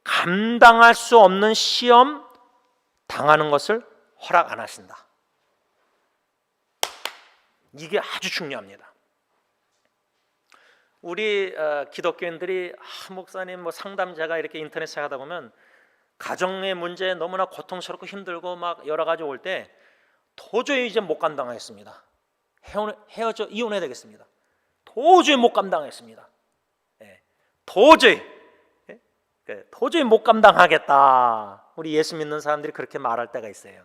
감당할 수 없는 시험 당하는 것을 허락 안 하신다. 이게 아주 중요합니다. 우리 기독교인들이 목사님 상담자가 이렇게 인터넷에 하다 보면 가정의 문제 너무나 고통스럽고 힘들고 막 여러 가지 올 때 도저히 이제 못 감당하겠습니다. 헤어져 이혼해야 되겠습니다. 도저히 못 감당하겠습니다. 도저히 못 감당하겠다. 우리 예수 믿는 사람들이 그렇게 말할 때가 있어요.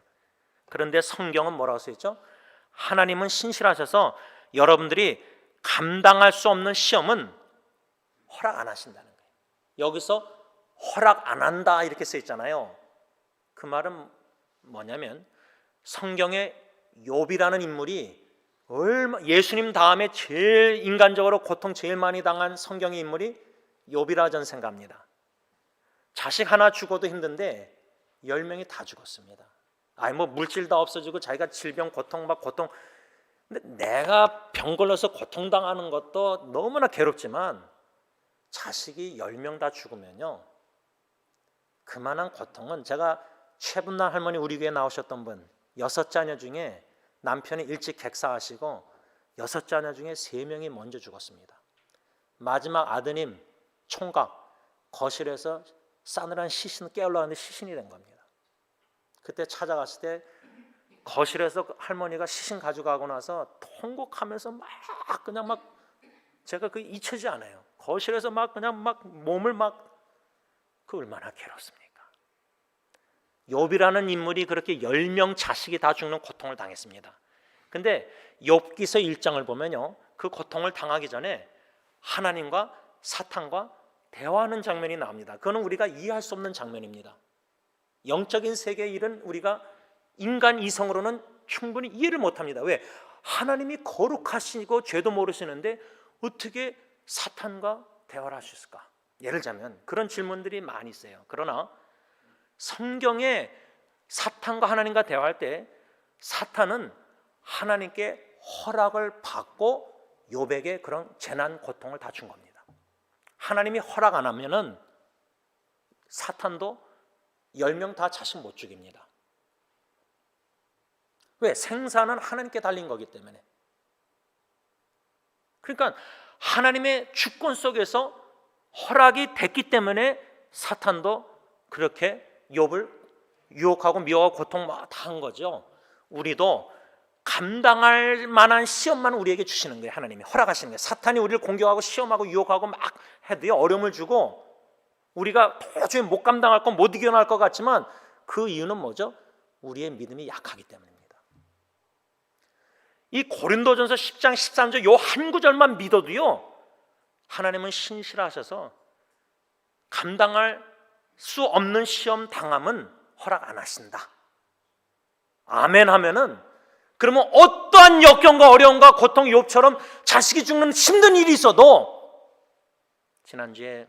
그런데 성경은 뭐라고 써 있죠? 하나님은 신실하셔서 여러분들이 감당할 수 없는 시험은 허락 안 하신다는 거예요. 여기서 허락 안 한다 이렇게 써 있잖아요. 그 말은 뭐냐면 성경에 욥이라는 인물이 예수님 다음에 제일 인간적으로 고통 제일 많이 당한 성경의 인물이 욥이라 저는 생각합니다. 자식 하나 죽어도 힘든데 10명이 다 죽었습니다. 뭐 물질 다 없어지고 자기가 질병 고통 근데 내가 병 걸려서 고통당하는 것도 너무나 괴롭지만 자식이 10명 다 죽으면요, 그만한 고통은, 제가 최분남 할머니 우리 교회 나오셨던 분 6자녀 중에 남편이 일찍 객사하시고 6자녀 중에 3명이 먼저 죽었습니다. 마지막 아드님 총각 거실에서 싸늘한 시신 깨어나는데 시신이 된 겁니다. 그때 찾아갔을 때 거실에서 할머니가 시신 가져가고 나서 통곡하면서 제가 그 잊혀지지 않아요. 거실에서 몸을 그 얼마나 괴롭습니까? 욥이라는 인물이 그렇게 10명 자식이 다 죽는 고통을 당했습니다. 근데 욥기서 1장을 보면요, 그 고통을 당하기 전에 하나님과 사탄과 대화하는 장면이 나옵니다. 그거는 우리가 이해할 수 없는 장면입니다. 영적인 세계의 일은 우리가 인간 이성으로는 충분히 이해를 못합니다. 왜? 하나님이 거룩하시고 죄도 모르시는데 어떻게 사탄과 대화를 할 수 있을까? 예를 들자면 그런 질문들이 많이 있어요. 그러나 성경에 사탄과 하나님과 대화할 때 사탄은 하나님께 허락을 받고 욥에게 그런 재난 고통을 다 준 겁니다. 하나님이 허락 안 하면은 사탄도 10명 다 자식 못 죽입니다. 왜? 생사는 하나님께 달린 거기 때문에. 그러니까 하나님의 주권 속에서 허락이 됐기 때문에 사탄도 그렇게 욥을 유혹하고 미워하고 고통 다 한 거죠. 우리도 감당할 만한 시험만 우리에게 주시는 거예요. 하나님이 허락하시는 거예요. 사탄이 우리를 공격하고 시험하고 유혹하고 막 해도요, 어려움을 주고 우리가 도저히 못 감당할 것, 못 이겨낼 것 같지만 그 이유는 뭐죠? 우리의 믿음이 약하기 때문입니다. 이 고린도전서 10장 13절 요 한 구절만 믿어도요, 하나님은 신실하셔서 감당할 수 없는 시험 당함은 허락 안 하신다. 아멘 하면은, 그러면 어떠한 역경과 어려움과 고통, 욥처럼 자식이 죽는 힘든 일이 있어도, 지난주에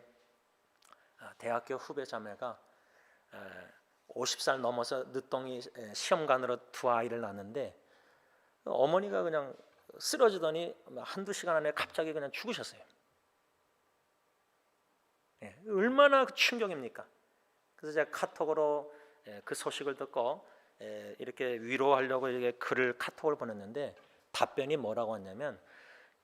대학교 후배 자매가 50살 넘어서 늦둥이 시험관으로 2아이를 낳았는데 어머니가 그냥 쓰러지더니 한두 시간 안에 갑자기 그냥 죽으셨어요. 얼마나 충격입니까? 그래서 제가 카톡으로 그 소식을 듣고 이렇게 위로하려고 이렇게 글을 카톡을 보냈는데 답변이 뭐라고 왔냐면,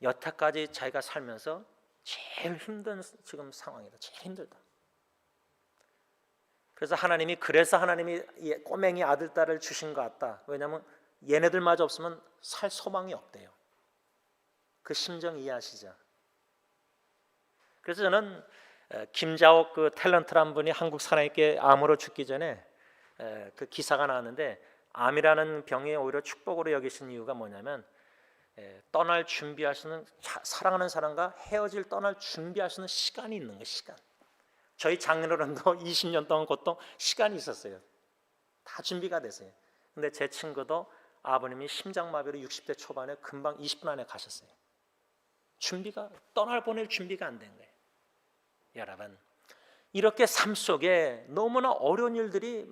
여태까지 자기가 살면서 제일 힘든 지금 상황이다. 제일 힘들다. 그래서 하나님이 꼬맹이 아들 딸을 주신 것 같다. 왜냐하면 얘네들마저 없으면 살 소망이 없대요. 그 심정 이해하시죠? 그래서 저는 김자옥 그 탤런트란 분이 한국 사나이께 암으로 죽기 전에 그 기사가 나왔는데, 암이라는 병이 오히려 축복으로 여기신 이유가 뭐냐면, 떠날 준비하시는, 사랑하는 사람과 헤어질 떠날 준비하시는 시간이 있는 거예요. 시간. 저희 장인어른도 20년 동안 고통 시간이 있었어요. 다 준비가 됐어요. 근데 제 친구도 아버님이 심장마비로 60대 초반에 금방 20분 안에 가셨어요. 보낼 준비가 안 된 거예요. 여러분, 이렇게 삶 속에 너무나 어려운 일들이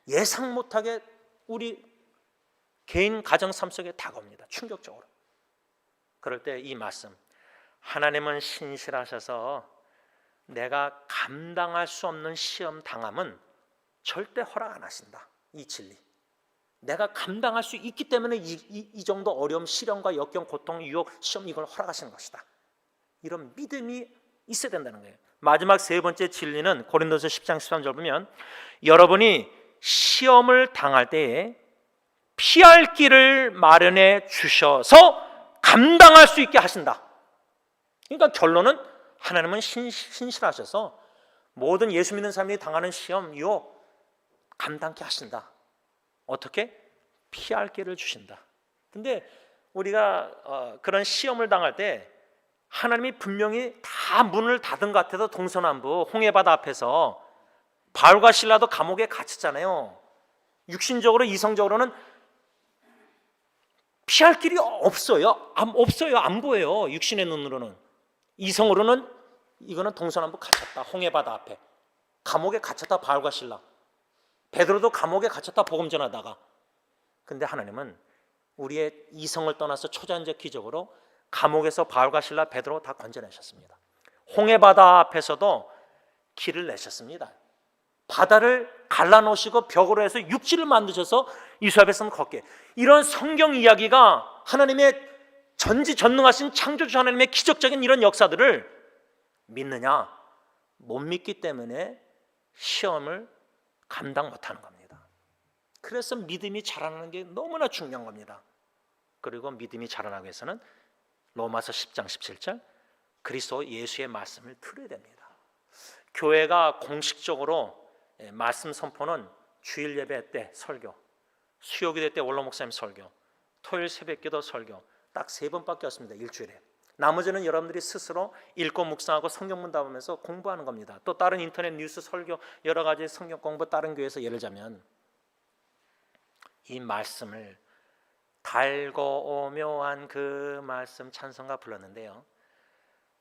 예상 못하게 우리 개인 가정 삶 속에 다가옵니다. 충격적으로. 그럴 때 이 말씀, 하나님은 신실하셔서 내가 감당할 수 없는 시험 당함은 절대 허락 안 하신다. 이 진리, 내가 감당할 수 있기 때문에 이 정도 어려움, 시련과 역경, 고통, 유혹, 시험, 이걸 허락하시는 것이다. 이런 믿음이 있어야 된다는 거예요. 마지막 세 번째 진리는 고린도서 10장 13절 보면 여러분이 시험을 당할 때에 피할 길을 마련해 주셔서 감당할 수 있게 하신다. 그러니까 결론은 하나님은 신실하셔서 모든 예수 믿는 사람이 당하는 시험, 유혹 감당케 하신다. 어떻게? 피할 길을 주신다. 근데 우리가 그런 시험을 당할 때 하나님이 분명히 다 문을 닫은 것 같아도 동서남북 홍해바다 앞에서 바울과 실라도 감옥에 갇혔잖아요. 육신적으로 이성적으로는 피할 길이 없어요. 안 보여요. 육신의 눈으로는. 이성으로는 이거는 동서남북 갇혔다. 홍해바다 앞에 감옥에 갇혔다. 바울과 실라. 베드로도 감옥에 갇혔다. 복음 전하다가. 근데 하나님은 우리의 이성을 떠나서 초자연적 기적으로 감옥에서 바울과 실라, 베드로 다 건져내셨습니다. 홍해바다 앞에서도 길을 내셨습니다. 바다를 갈라놓으시고 벽으로 해서 육지를 만드셔서 이수 앞에서는 걷게. 이런 성경 이야기가 하나님의 전지전능하신 창조주 하나님의 기적적인 이런 역사들을 믿느냐? 못 믿기 때문에 시험을 감당 못하는 겁니다. 그래서 믿음이 자라나는 게 너무나 중요한 겁니다. 그리고 믿음이 자라나기 위해서는 로마서 10장 17절 그리스도 예수의 말씀을 들어야 됩니다. 교회가 공식적으로 말씀 선포는 주일 예배 때 설교, 수요기도 때 원로 목사님 설교, 토요일 새벽기도 설교 딱 3번밖에 없습니다. 일주일에. 나머지는 여러분들이 스스로 읽고 묵상하고 성경 문답하면서 공부하는 겁니다. 또 다른 인터넷 뉴스 설교 여러 가지 성경 공부 다른 교회에서 예를 들자면 이 말씀을 달고 오묘한 그 말씀 찬송가 불렀는데요.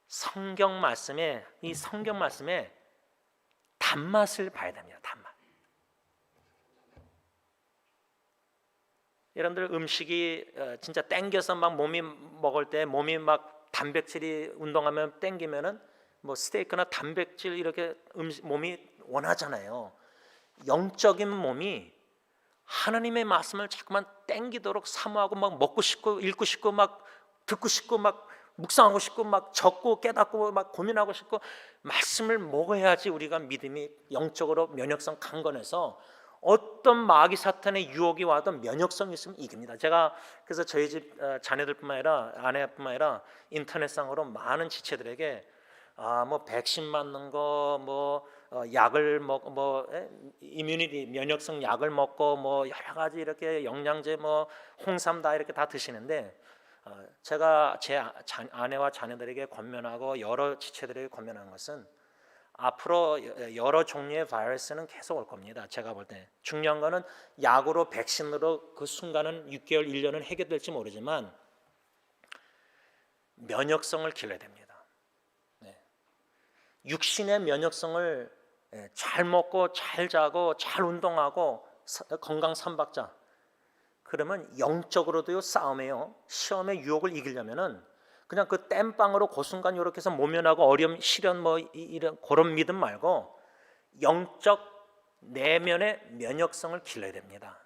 성경 말씀에 이 성경 말씀에 단맛을 봐야 됩니다. 단맛. 여러분들 음식이 진짜 땡겨서 막 몸이 먹을 때 몸이 막 단백질이 운동하면 땡기면은 뭐 스테이크나 단백질 이렇게 몸이 원하잖아요. 영적인 몸이 하나님의 말씀을 자꾸만 땡기도록 사모하고 막 먹고 싶고 읽고 싶고 막 듣고 싶고 막 묵상하고 싶고 막 적고 깨닫고 막 고민하고 싶고 말씀을 먹어야지 우리가 믿음이 영적으로 면역성 강건해서 어떤 마귀 사탄의 유혹이 와도 면역성이 있으면 이깁니다. 제가 그래서 저희 집 자녀들뿐만 아니라 아내뿐만 아니라 인터넷상으로 많은 지체들에게 뭐 백신 맞는 거 약을 먹고 이뮤니티 면역성 약을 먹고 뭐 여러 가지 이렇게 영양제 뭐 홍삼 다 이렇게 다 드시는데 제가 제 아내와 자녀들에게 권면하고 여러 지체들에게 권면하는 것은 앞으로 여러 종류의 바이러스는 계속 올 겁니다. 제가 볼 때 중요한 거는 약으로 백신으로 그 순간은 6개월 1년은 해결될지 모르지만 면역성을 길러야 됩니다. 육신의 면역성을 잘 먹고 잘 자고 잘 운동하고 건강 3박자 그러면 영적으로도요 싸움에요 시험의 유혹을 이기려면은 그냥 그 땜빵으로 그 순간 이렇게 해서 모면하고 어려움 시련 뭐 이런 그런 믿음 말고 영적 내면의 면역성을 길러야 됩니다.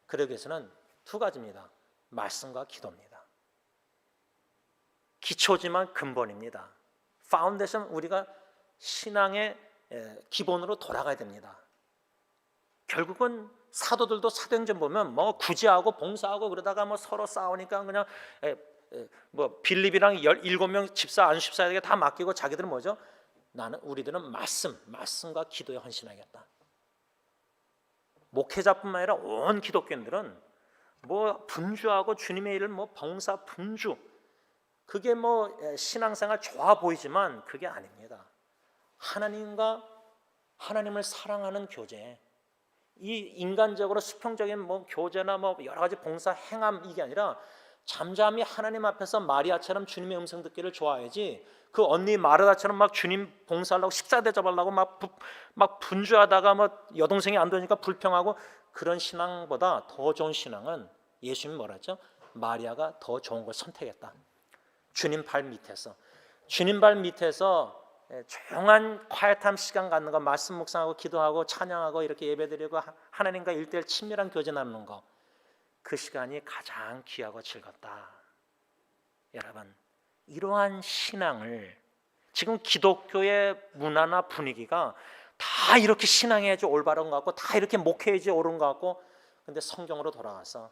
그러기 위해서는 2가지입니다. 말씀과 기도입니다. 기초지만 근본입니다. 파운데이션 우리가 신앙의 기본으로 돌아가야 됩니다. 결국은 사도들도 사도행전 보면 뭐 구제하고 봉사하고 그러다가 뭐 서로 싸우니까 그냥 뭐 빌립이랑 17명 집사 안수집사에게 다 맡기고 자기들은 뭐죠? 우리들은 말씀과 기도에 헌신하겠다. 목회자뿐만 아니라 온 기독교인들은 뭐 분주하고 주님의 일을 뭐 봉사 분주 그게 뭐 신앙생활 좋아 보이지만 그게 아닙니다. 하나님을 사랑하는 교제, 이 인간적으로 수평적인 뭐 교제나 뭐 여러 가지 봉사 행함 이게 아니라 잠잠히 하나님 앞에서 마리아처럼 주님의 음성 듣기를 좋아해야지 그 언니 마르다처럼 막 주님 봉사하려고 식사 대접하려고 막 분주하다가 뭐 여동생이 안 되니까 불평하고 그런 신앙보다 더 좋은 신앙은 예수님이 뭐라 했죠? 마리아가 더 좋은 걸 선택했다. 주님 발 밑에서 조용한 콰이트함 시간 갖는 거 말씀 묵상하고 기도하고 찬양하고 이렇게 예배드리고 하나님과 1:1 친밀한 교제 나누는 거 그 시간이 가장 귀하고 즐겁다. 여러분 이러한 신앙을 지금 기독교의 문화나 분위기가 다 이렇게 신앙해야지 올바른 것 같고, 다 이렇게 목회해야지 옳은 것 같고, 근데 성경으로 돌아와서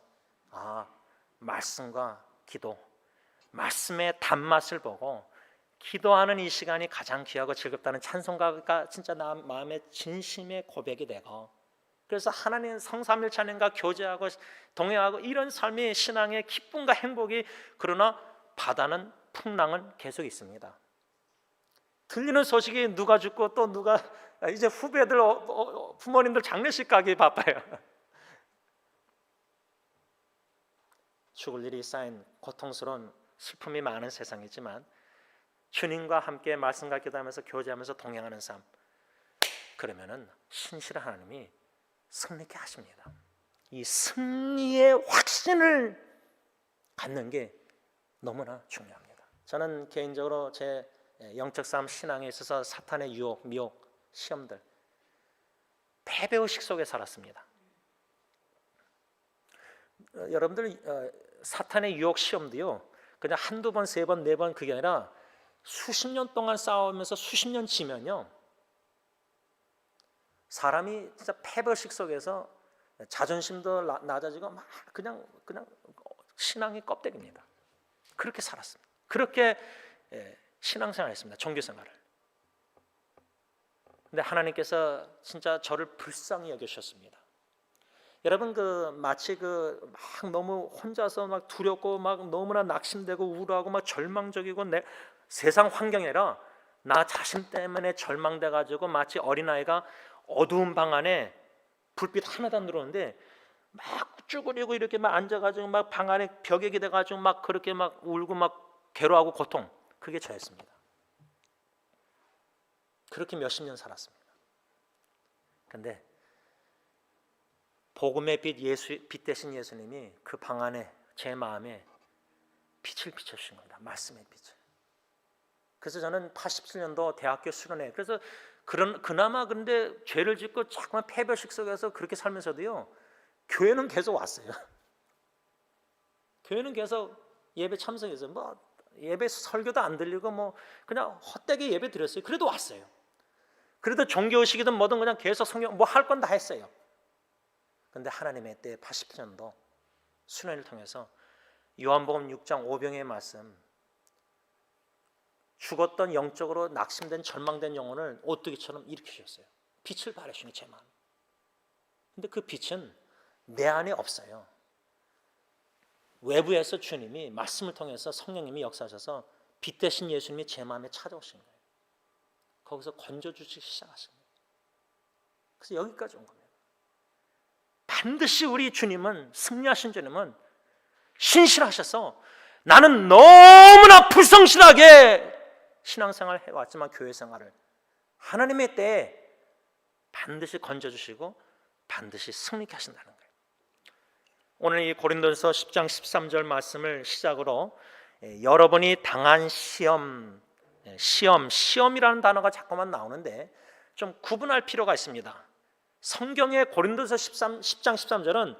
말씀과 기도, 말씀의 단맛을 보고 기도하는 이 시간이 가장 귀하고 즐겁다는 찬송가가 진짜 나 마음의 진심의 고백이 되고, 그래서 하나님 성삼일 찬양과 교제하고 동행하고 이런 삶이 신앙의 기쁨과 행복이, 그러나 바다는 풍랑은 계속 있습니다. 들리는 소식이 누가 죽고 또 누가, 이제 후배들 부모님들 장례식 가기 바빠요. 죽을 일이 쌓인 고통스러운 슬픔이 많은 세상이지만 주님과 함께 말씀과 기도하면서 교제하면서 동행하는 삶, 그러면은 신실한 하나님이 승리케 하십니다. 이 승리의 확신을 갖는 게 너무나 중요합니다. 저는 개인적으로 제 영적 삶 신앙에 있어서 사탄의 유혹, 미혹, 시험들, 패배의식 속에 살았습니다. 여러분들 사탄의 유혹, 시험도요 그냥 한두 번, 세 번, 네 번 그게 아니라 수십 년 동안 싸우면서 수십 년 지면요, 사람이 진짜 패배의식 속에서 자존심도 낮아지고 막 그냥 신앙이 껍데기입니다. 그렇게 살았습니다. 그렇게 신앙생활했습니다. 종교생활을. 근데 하나님께서 진짜 저를 불쌍히 여기셨습니다. 여러분 마치 막 너무 혼자서 막 두렵고 막 너무나 낙심되고 우울하고 막 절망적이고 내 세상 환경이 아니라 나 자신 때문에 절망돼 가지고 마치 어린아이가 어두운 방 안에 불빛 하나도 안 들어오는데 막 쭈그리고 이렇게 막 앉아가지고 막 방 안에 벽에 기대가지고 막 그렇게 막 울고 막 괴로워하고 고통, 그게 저였습니다. 그렇게 몇십 년 살았습니다. 근데 복음의 빛 대신 예수님이 그 방 안에 제 마음에 빛을 비춰주신 겁니다. 말씀의 빛을. 그래서 저는 87년도 대학교 수련회, 그래서 그나마 근데 죄를 짓고 자꾸만 패배식 속에서 그렇게 살면서도요, 교회는 계속 왔어요. 교회는 계속 예배 참석해서 뭐 예배 설교도 안 들리고 뭐 그냥 헛되게 예배 드렸어요. 그래도 왔어요. 그래도 종교의식이든 뭐든 그냥 계속 성경 뭐 할 건 다 했어요. 근데 하나님의 때 87년도 수련회를 통해서 요한복음 6장 5병의 말씀, 죽었던 영적으로 낙심된 절망된 영혼을 오뚜기처럼 일으키셨어요. 빛을 발하시니 제 마음. 근데 그 빛은 내 안에 없어요. 외부에서 주님이 말씀을 통해서 성령님이 역사하셔서 빛 대신 예수님이 제 마음에 찾아오신 거예요. 거기서 건져주시기 시작하신 거예요. 그래서 여기까지 온 겁니다. 반드시 우리 주님은, 승리하신 주님은 신실하셔서 나는 너무나 불성실하게 신앙생활을 해왔지만 교회 생활을 하나님의 때에 반드시 건져주시고 반드시 승리케 하신다는 거예요. 오늘 이 고린도서 10장 13절 말씀을 시작으로 여러분이 당한 시험이라는 단어가 자꾸만 나오는데 좀 구분할 필요가 있습니다. 성경의 고린도서 10장 13절은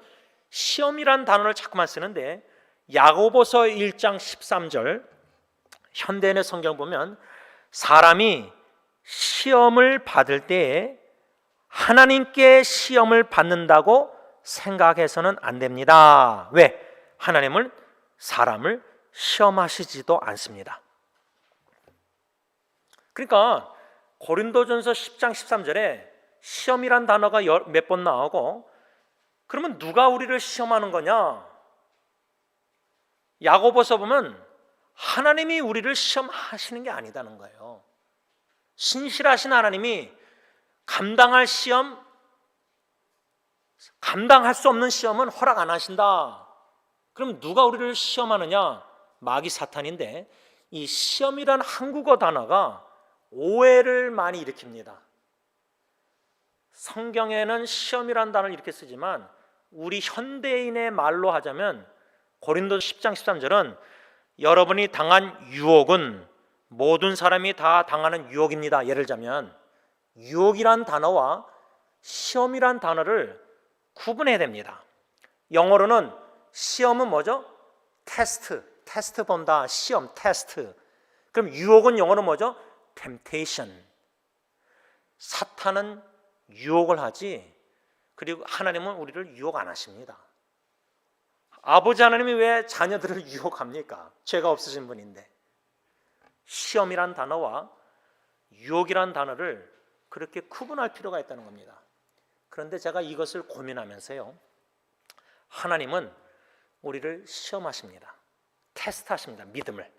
시험이라는 단어를 자꾸만 쓰는데 야고보서 1장 13절 현대인의 성경 보면 사람이 시험을 받을 때에 하나님께 시험을 받는다고 생각해서는 안 됩니다. 왜? 하나님은 사람을 시험하시지도 않습니다. 그러니까 고린도전서 10장 13절에 시험이란 단어가 몇 번 나오고, 그러면 누가 우리를 시험하는 거냐? 야고보서 보면 하나님이 우리를 시험하시는 게 아니다는 거예요. 신실하신 하나님이 감당할 시험, 감당할 수 없는 시험은 허락 안 하신다. 그럼 누가 우리를 시험하느냐? 마귀 사탄인데, 이 시험이란 한국어 단어가 오해를 많이 일으킵니다. 성경에는 시험이란 단어를 이렇게 쓰지만 우리 현대인의 말로 하자면 고린도 10장 13절은 여러분이 당한 유혹은 모든 사람이 다 당하는 유혹입니다. 예를 들자면 유혹이란 단어와 시험이란 단어를 구분해야 됩니다. 영어로는 시험은 뭐죠? 테스트 본다. 시험, 테스트. 그럼 유혹은 영어로 뭐죠? temptation. 사탄은 유혹을 하지, 그리고 하나님은 우리를 유혹 안 하십니다. 아버지 하나님이 왜 자녀들을 유혹합니까? 죄가 없으신 분인데. 시험이란 단어와 유혹이란 단어를 그렇게 구분할 필요가 있다는 겁니다. 그런데 제가 이것을 고민하면서요, 하나님은 우리를 시험하십니다. 테스트하십니다. 믿음을.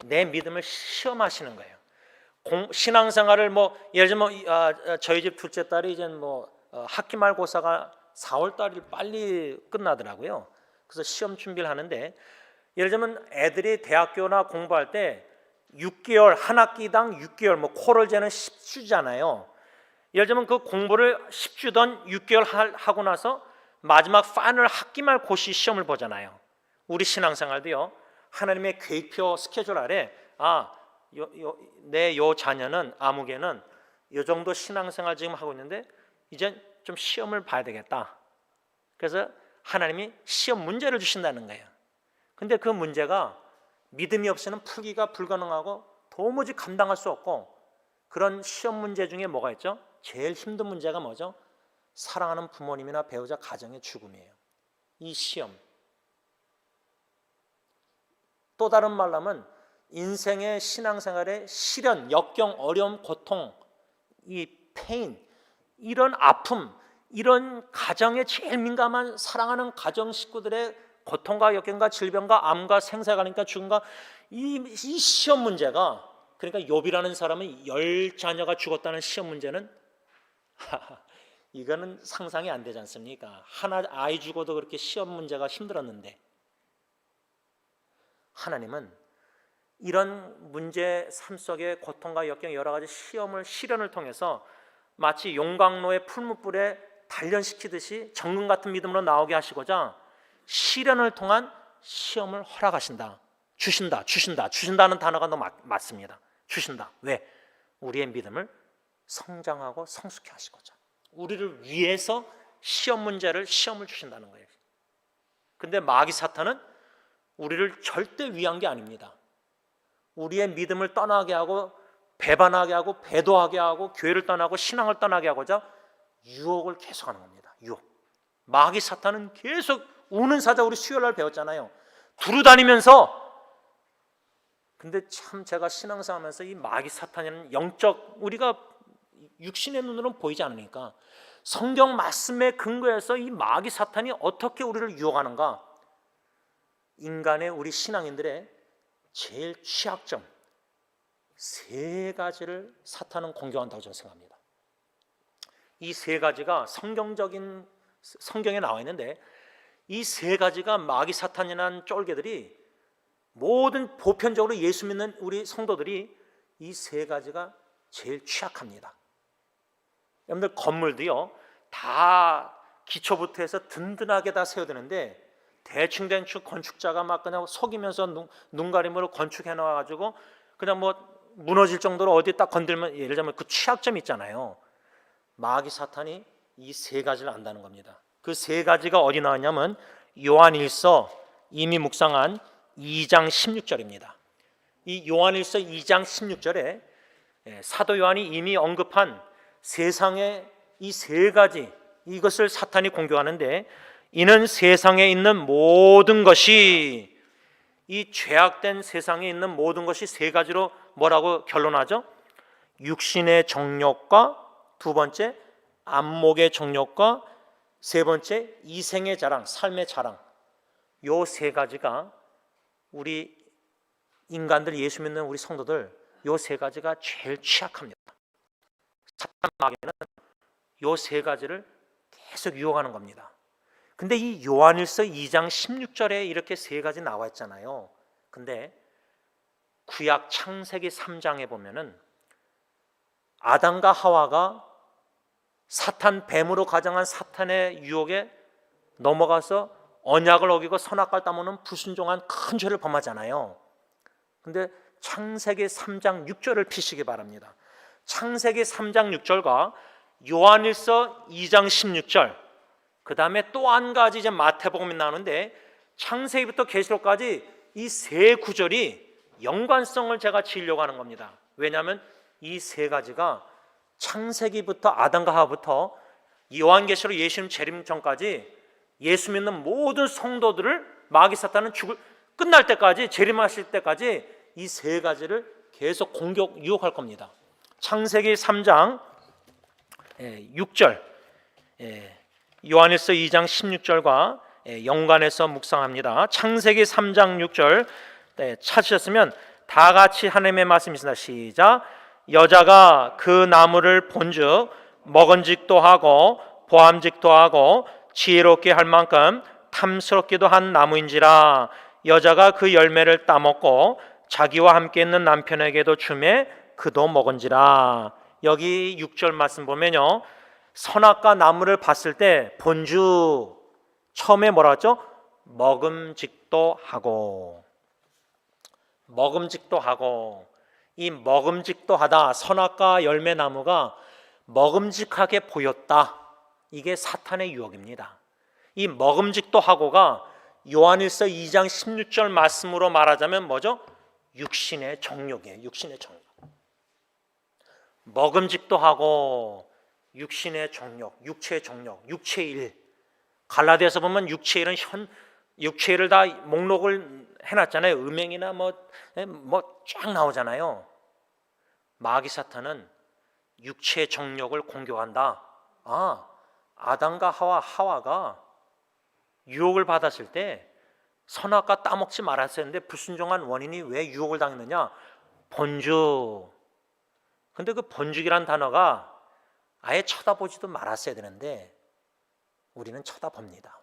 내 믿음을 시험하시는 거예요. 신앙생활을 예를 들면 저희 집 둘째 딸이 이제 학기 말고사가 4월 달이 빨리 끝나더라고요. 그래서 시험 준비를 하는데, 예를 들면 애들이 대학교나 공부할 때 6개월, 한 학기당 6개월, 코를 재는 10주잖아요. 예를 들면 그 공부를 10주던 6개월 하고 나서 마지막 파이널 학기 말 고시 시험을 보잖아요. 우리 신앙생활도요, 하나님의 계획표 스케줄 아래 내 자녀는 아무개는 이 정도 신앙생활 지금 하고 있는데 이제 좀 시험을 봐야 되겠다. 그래서 하나님이 시험 문제를 주신다는 거예요. 근데 그 문제가 믿음이 없이는 풀기가 불가능하고 도무지 감당할 수 없고, 그런 시험 문제 중에 뭐가 있죠? 제일 힘든 문제가 뭐죠? 사랑하는 부모님이나 배우자 가정의 죽음이에요. 이 시험. 또 다른 말로 하면 인생의 신앙생활의 시련, 역경, 어려움, 고통, 이 페인, 이런 아픔, 이런 가정에 제일 민감한 사랑하는 가정 식구들의 고통과 역경과 질병과 암과 생사가 그러니까 죽음과 이 시험 문제가, 그러니까 욥이라는 사람은 10자녀가 죽었다는 시험 문제는 이거는 상상이 안 되지 않습니까? 하나 아이 죽어도 그렇게 시험 문제가 힘들었는데, 하나님은 이런 문제, 삶 속의 고통과 역경, 여러 가지 시련을 통해서 마치 용광로의 풀무불에 단련시키듯이 정금 같은 믿음으로 나오게 하시고자 시련을 통한 시험을 허락하신다. 주신다는 단어가 너무 맞습니다. 주신다. 왜? 우리의 믿음을 성장하고 성숙해 하시고자, 우리를 위해서 시험을 주신다는 거예요. 근데 마귀 사탄은 우리를 절대 위한 게 아닙니다. 우리의 믿음을 떠나게 하고 배반하게 하고 배도하게 하고 교회를 떠나고 신앙을 떠나게 하고자 유혹을 계속하는 겁니다. 유혹. 마귀 사탄은 계속 우는 사자, 우리 수요일날 배웠잖아요. 두루다니면서. 근데 참 제가 신앙생활하면서 이 마귀 사탄이라는 영적, 우리가 육신의 눈으로는 보이지 않으니까 성경 말씀에 근거해서 이 마귀 사탄이 어떻게 우리를 유혹하는가, 인간의, 우리 신앙인들의 제일 취약점 3가지를 사탄은 공격한다고 저는 생각합니다. 이 3가지가 성경에 나와 있는데, 이 3가지가 마귀 사탄이라는 쫄개들이, 모든 보편적으로 예수 믿는 우리 성도들이 이 3가지가 제일 취약합니다. 여러분들 건물도요, 다 기초부터 해서 든든하게 다 세워야 되는데, 대충 건축자가 막 그냥 속이면서 눈가림으로 건축해 놔가지고 그냥 무너질 정도로 어디 딱 건들면, 예를 들면 그 취약점이 있잖아요. 마귀 사탄이 이 3가지를 안다는 겁니다. 그 3가지가 어디 나왔냐면 요한일서, 이미 묵상한 2장 16절입니다. 이 요한일서 2장 16절에 사도 요한이 이미 언급한 세상의 이 3가지, 이것을 사탄이 공격하는데, 이는 세상에 있는 모든 것이, 이 죄악된 세상에 있는 모든 것이 3가지로 뭐라고 결론하죠? 육신의 정욕과, 2번째 안목의 정욕과, 3번째 이생의 자랑, 삶의 자랑. 요 3가지가 우리 인간들, 예수 믿는 우리 성도들, 요 3가지가 제일 취약합니다. 사탄 마귀는 요 3가지를 계속 유혹하는 겁니다. 근데 이 요한일서 2장 16절에 이렇게 3가지 나와 있잖아요. 근데 구약 창세기 3장에 보면은 아담과 하와가 사탄, 뱀으로 가장한 사탄의 유혹에 넘어가서 언약을 어기고 선악과를 따먹는 불순종한 큰 죄를 범하잖아요. 근데 창세기 3장 6절을 피시기 바랍니다. 창세기 3장 6절과 요한일서 2장 16절, 그 다음에 또 한 가지 이제 마태복음이 나오는데, 창세기부터 계시록까지 이 3 구절이 연관성을 제가 지으려고 하는 겁니다. 왜냐하면 이 세 가지가 창세기부터 아담과 하와부터 요한계시록 예수님 재림 전까지 예수 믿는 모든 성도들을 마귀 사탄은 끝날 때까지, 재림하실 때까지 이 세 가지를 계속 공격, 유혹할 겁니다. 창세기 3장 6절, 요한일서 2장 16절과 연관해서 묵상합니다. 창세기 3장 6절 찾으셨으면 다 같이 하나님의 말씀이십니다. 시작. 여자가 그 나무를 본즉 먹은직도 하고 보암직도 하고 지혜롭게 할 만큼 탐스럽기도 한 나무인지라. 여자가 그 열매를 따먹고 자기와 함께 있는 남편에게도 주매 그도 먹은지라. 여기 6절 말씀 보면요, 선악과 나무를 봤을 때 본주 처음에 뭐라 했죠? 먹음직도 하고, 먹음직도 하고. 이 먹음직도 하다, 선악과 열매 나무가 먹음직하게 보였다. 이게 사탄의 유혹입니다. 이 먹음직도 하고가 요한일서 2장 16절 말씀으로 말하자면 뭐죠? 육신의 정욕이에요. 육신의 정욕. 먹음직도 하고 육신의 정욕, 육체의 정욕, 육체의 일. 갈라디아서 보면 육체의 일은 육체의 일을 다 목록을 해놨잖아요. 음행이나 뭐 쫙 나오잖아요. 마귀 사탄은 육체의 정욕을 공격한다. 아담과 하와가 유혹을 받았을 때 선악과 따먹지 말았어야 했는데 불순종한 원인이 왜 유혹을 당했느냐? 본죽. 근데 그 본죽이란 단어가 아예 쳐다보지도 말았어야 되는데 우리는 쳐다봅니다.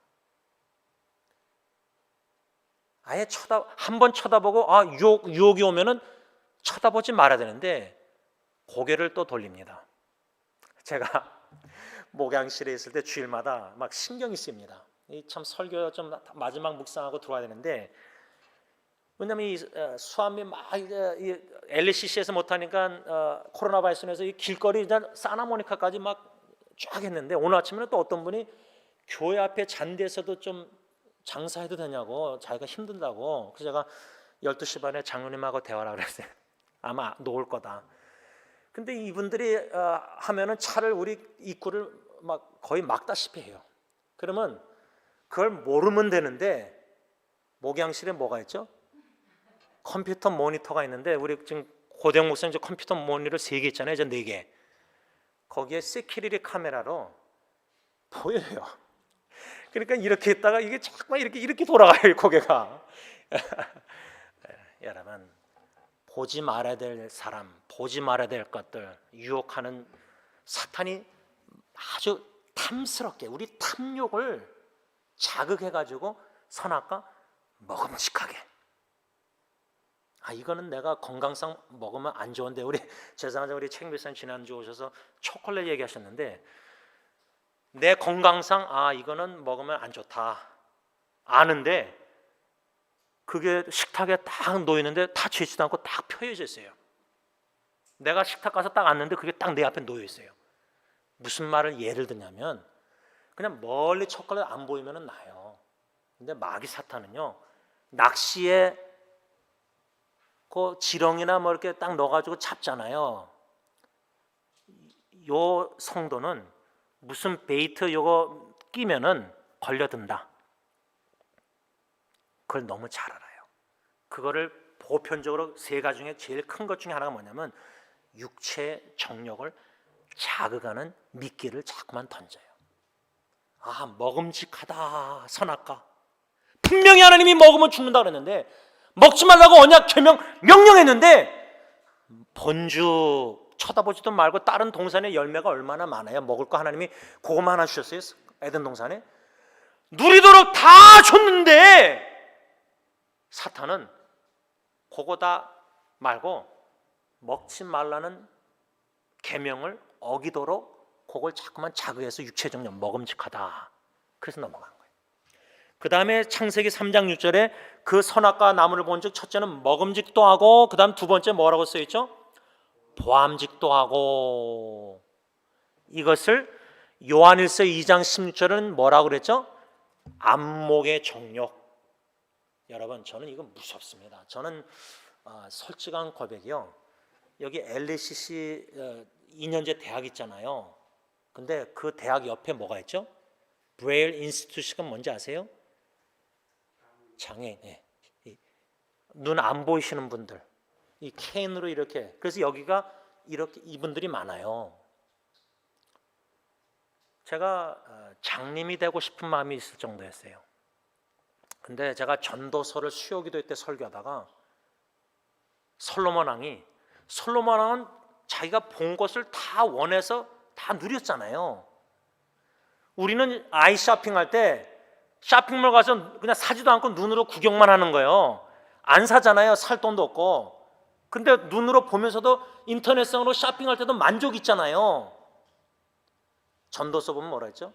아예 한번 쳐다보고 유혹이 오면은 쳐다보지 말아야 되는데 고개를 또 돌립니다. 제가 목양실에 있을 때 주일마다 막 신경이 쓰입니다. 참 설교 좀 마지막 묵상하고 들어와야 되는데, 왜냐하면 이 수암이 막 LCC에서 못하니까 코로나 바이러스에서 이 길거리 사나모니카까지 막 쫙 했는데, 오늘 아침에는 또 어떤 분이 교회 앞에 잔디에서도 좀 장사해도 되냐고, 자기가 힘든다고. 그래서 제가 12시 반에 장로님하고 대화를 그랬어요. 아마 놓을 거다. 근데 이분들이 하면은 차를 우리 입구를 막 거의 막다시피 해요. 그러면 그걸 모르면 되는데, 목양실에 뭐가 있죠? 컴퓨터 모니터가 있는데, 우리 지금 고대영 목사님 이제 컴퓨터 모니터 3개 있잖아요. 이제 4개. 거기에 시큐리티 카메라로 보여요. 그러니까 이렇게 있다가 이게 자꾸만 이렇게 돌아가요, 고개가. 여러분, 보지 말아야 될 사람, 보지 말아야 될 것들 유혹하는 사탄이 아주 탐스럽게 우리 탐욕을 자극해가지고 선악과 먹음직하게. 이거는 내가 건강상 먹으면 안 좋은데, 우리 제사장 우리 책임비서님 지난주 오셔서 초콜릿 얘기하셨는데, 내 건강상 이거는 먹으면 안 좋다 아는데 그게 식탁에 딱 놓이는데 다 죄지도 않고 딱 펴여져 있어요. 내가 식탁 가서 딱 앉는데 그게 딱 내 앞에 놓여 있어요. 무슨 말을 예를 드냐면, 그냥 멀리 초콜릿 안 보이면 나요. 근데 마귀 사탄은요, 낚시에 그 지렁이나 뭐 이렇게 딱 넣어가지고 잡잖아요. 요 성도는 무슨 베이트 요거 끼면은 걸려든다. 그걸 너무 잘 알아요. 그거를 보편적으로 3가지 중에 제일 큰 것 중에 하나가 뭐냐면 육체 정욕을 자극하는 미끼를 자꾸만 던져요. 먹음직하다, 선악과. 분명히 하나님이 먹으면 죽는다 그랬는데, 먹지 말라고 언약 계명 명령했는데 본주 쳐다보지도 말고 다른 동산에 열매가 얼마나 많아요. 먹을 거 하나님이 그것만 하나 주셨어요. 에덴 동산에 누리도록 다 줬는데 사탄은 그거 다 말고 먹지 말라는 계명을 어기도록 그걸 자꾸만 자극해서 육체적 먹음직하다. 그래서 넘어간 거예요. 그 다음에 창세기 3장 6절에 그 선악과 나무를 본즉 첫째는 먹음직도 하고, 그 다음 두 번째 뭐라고 써있죠? 보암직도 하고. 이것을 요한일서 2장 16절은 뭐라고 그랬죠? 안목의 정욕. 여러분, 저는 이거 무섭습니다. 저는 솔직한 고백이요, 여기 LACC 2년제 대학 있잖아요. 근데 그 대학 옆에 뭐가 있죠? 브레일 인스티튜트가 뭔지 아세요? 장애인, 눈 안 보이시는 분들, 이 케인으로 이렇게, 그래서 여기가 이렇게 이분들이 많아요. 제가 장님이 되고 싶은 마음이 있을 정도였어요. 근데 제가 전도서를 수요기도 때 설교하다가 솔로몬 왕은 자기가 본 것을 다 원해서 다 누렸잖아요. 우리는 아이 쇼핑할 때 쇼핑몰 가서 그냥 사지도 않고 눈으로 구경만 하는 거예요. 안 사잖아요. 살 돈도 없고. 근데 눈으로 보면서도 인터넷상으로 쇼핑할 때도 만족 있잖아요. 전도서 보면 뭐라 했죠?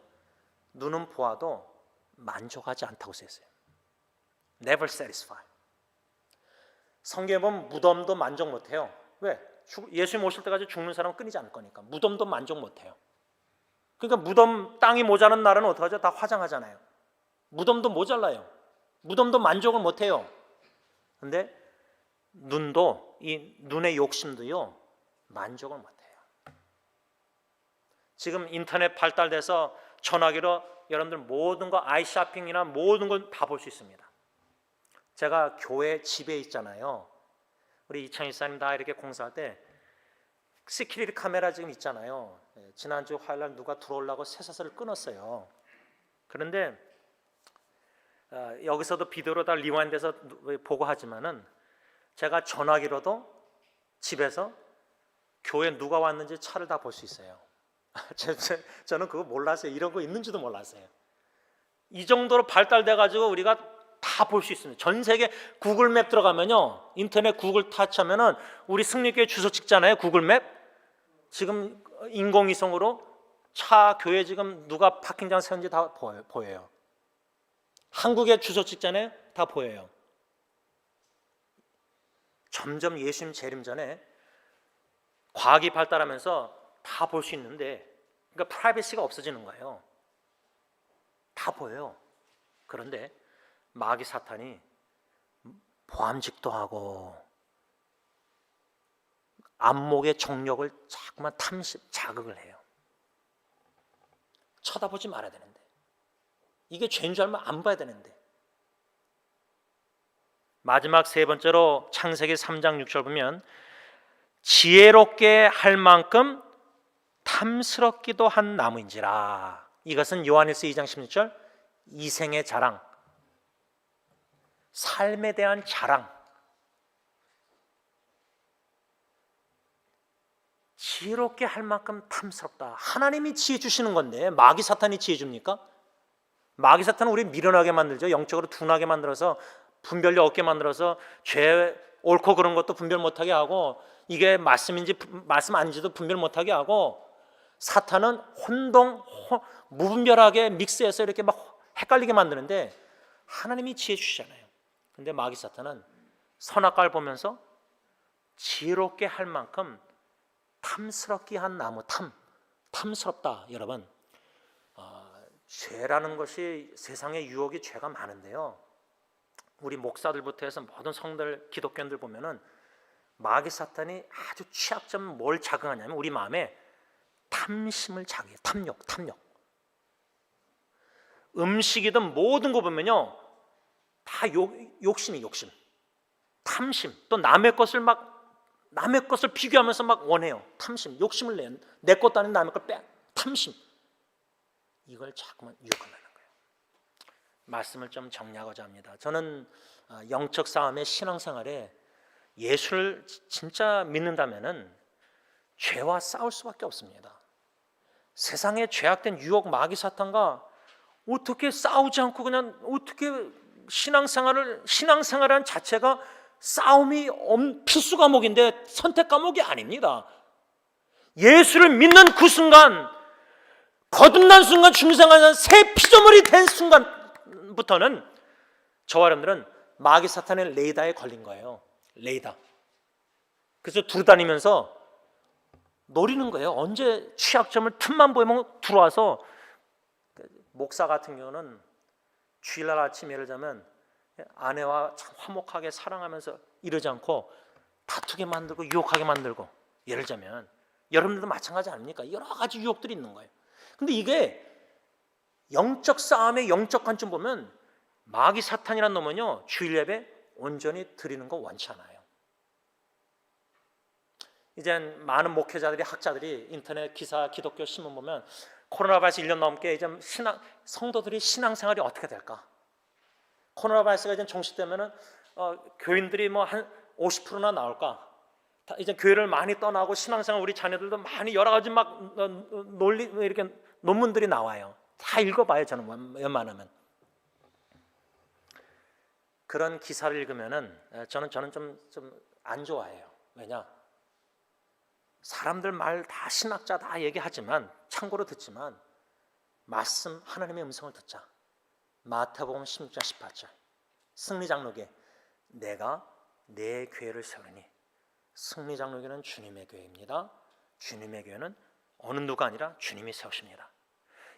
눈은 보아도 만족하지 않다고 쓰였어요. Never satisfied. 성경에 보면 무덤도 만족 못해요. 왜? 예수님 오실 때까지 죽는 사람은 끊이지 않을 거니까. 무덤도 만족 못해요. 그러니까 무덤 땅이 모자란 날은 어떡하죠? 다 화장하잖아요. 무덤도 모자라요. 무덤도 만족을 못해요. 근데 눈도, 이 눈의 욕심도요, 만족을 못해요. 지금 인터넷 발달돼서 전화기로 여러분들 모든 거 아이쇼핑이나 모든 걸 다 볼 수 있습니다. 제가 교회 집에 있잖아요. 우리 이창희 사님 다 이렇게 공사할 때 시큐리티 카메라 지금 있잖아요. 지난주 화요일날 누가 들어오려고 쇠사슬을 끊었어요. 그런데 여기서도 비디오로 다 리와인드해서 보고 하지만은 제가 전화기로도 집에서 교회 누가 왔는지 차를 다 볼 수 있어요. 저는 그거 몰랐어요. 이런 거 있는지도 몰랐어요. 이 정도로 발달돼 가지고 우리가 다 볼 수 있습니다. 전 세계 구글맵 들어가면요, 인터넷 구글 타치하면은 우리 승리교회 주소 찍잖아요. 구글맵. 지금 인공위성으로 차 교회 지금 누가 파킹장 세운지 다 보여요. 한국의 주소 찍잖아요. 다 보여요. 점점 예수님 재림 전에 과학이 발달하면서 다 볼 수 있는데, 그러니까 프라이버시가 없어지는 거예요. 다 보여요. 그런데 마귀 사탄이 보암직도 하고 안목의 정력을 자꾸만 자극을 해요. 쳐다보지 말아야 되는데, 이게 죄인 줄 알면 안 봐야 되는데. 마지막 세 번째로 창세기 3장 6절 보면 지혜롭게 할 만큼 탐스럽기도 한 나무인지라. 이것은 요한일서 2장 16절 이생의 자랑, 삶에 대한 자랑. 지혜롭게 할 만큼 탐스럽다. 하나님이 지혜 주시는 건데 마귀 사탄이 지혜 줍니까? 마귀 사탄은 우리 미련하게 만들죠. 영적으로 둔하게 만들어서 분별력 없게 만들어서 죄 옳고 그런 것도 분별 못하게 하고, 이게 말씀인지 말씀 아닌지도 분별 못하게 하고, 사탄은 무분별하게 믹스해서 이렇게 막 헷갈리게 만드는데 하나님이 지혜 주시잖아요. 근데 마귀 사탄은 선악과를 보면서 지혜롭게 할 만큼 탐스럽게 한 나무, 탐스럽다. 여러분, 죄라는 것이, 세상의 유혹이 죄가 많은데요, 우리 목사들부터 해서 모든 성들, 기독교인들 보면은 마귀 사탄이 아주 취약점 뭘 자극하냐면 우리 마음에 탐심을 자극해요. 탐욕. 음식이든 모든 거 보면요, 다 욕심. 탐심. 또 남의 것을 비교하면서 막 원해요. 탐심, 욕심을 내요. 내 것도 아닌 남의 걸 탐심. 이걸 자꾸만 유혹한다는 거예요. 말씀을 좀 정리하고자 합니다. 저는 영적 싸움의 신앙생활에 예수를 진짜 믿는다면은 죄와 싸울 수밖에 없습니다. 세상에 죄악된 유혹 마귀 사탄과 어떻게 싸우지 않고 그냥 어떻게 신앙생활한 자체가 싸움이 필수 과목인데 선택 과목이 아닙니다. 예수를 믿는 그 순간, 거듭난 순간, 중생하는 새 피조물이 된 순간부터는 저와 여러분들은 마귀 사탄의 레이더에 걸린 거예요. 레이더. 그래서 두루다니면서 노리는 거예요. 언제 취약점을 틈만 보이면 들어와서. 목사 같은 경우는 주일날 아침 예를 들면 아내와 참 화목하게 사랑하면서 이러지 않고 다투게 만들고 유혹하게 만들고, 예를 들자면 여러분들도 마찬가지 아닙니까? 여러 가지 유혹들이 있는 거예요. 근데 이게 영적 싸움의 영적 관점 보면 마귀 사탄이란 놈은요, 주일 예배 온전히 드리는 거 원치 않아요. 이제 많은 목회자들이, 학자들이 인터넷 기사, 기독교 신문 보면 코로나 바이러스 1년 넘게 이제 성도들이 신앙생활이 어떻게 될까? 코로나 바이러스가 이제 종식되면은 교인들이 뭐 한 50%나 나올까? 이제 교회를 많이 떠나고 신앙생활, 우리 자녀들도 많이 여러 가지 막 논리 이렇게 논문들이 나와요. 다 읽어봐요. 저는 웬만하면. 그런 기사를 읽으면은 저는 좀 안 좋아해요. 왜냐? 사람들 말 다 신학자 다 얘기하지만, 참고로 듣지만 말씀, 하나님의 음성을 듣자. 마태복음 16장 18절 승리장로교회, 내가 내 교회를 세우니. 승리장로교회는 주님의 교회입니다. 주님의 교회는 어느 누가 아니라 주님이 세우십니다.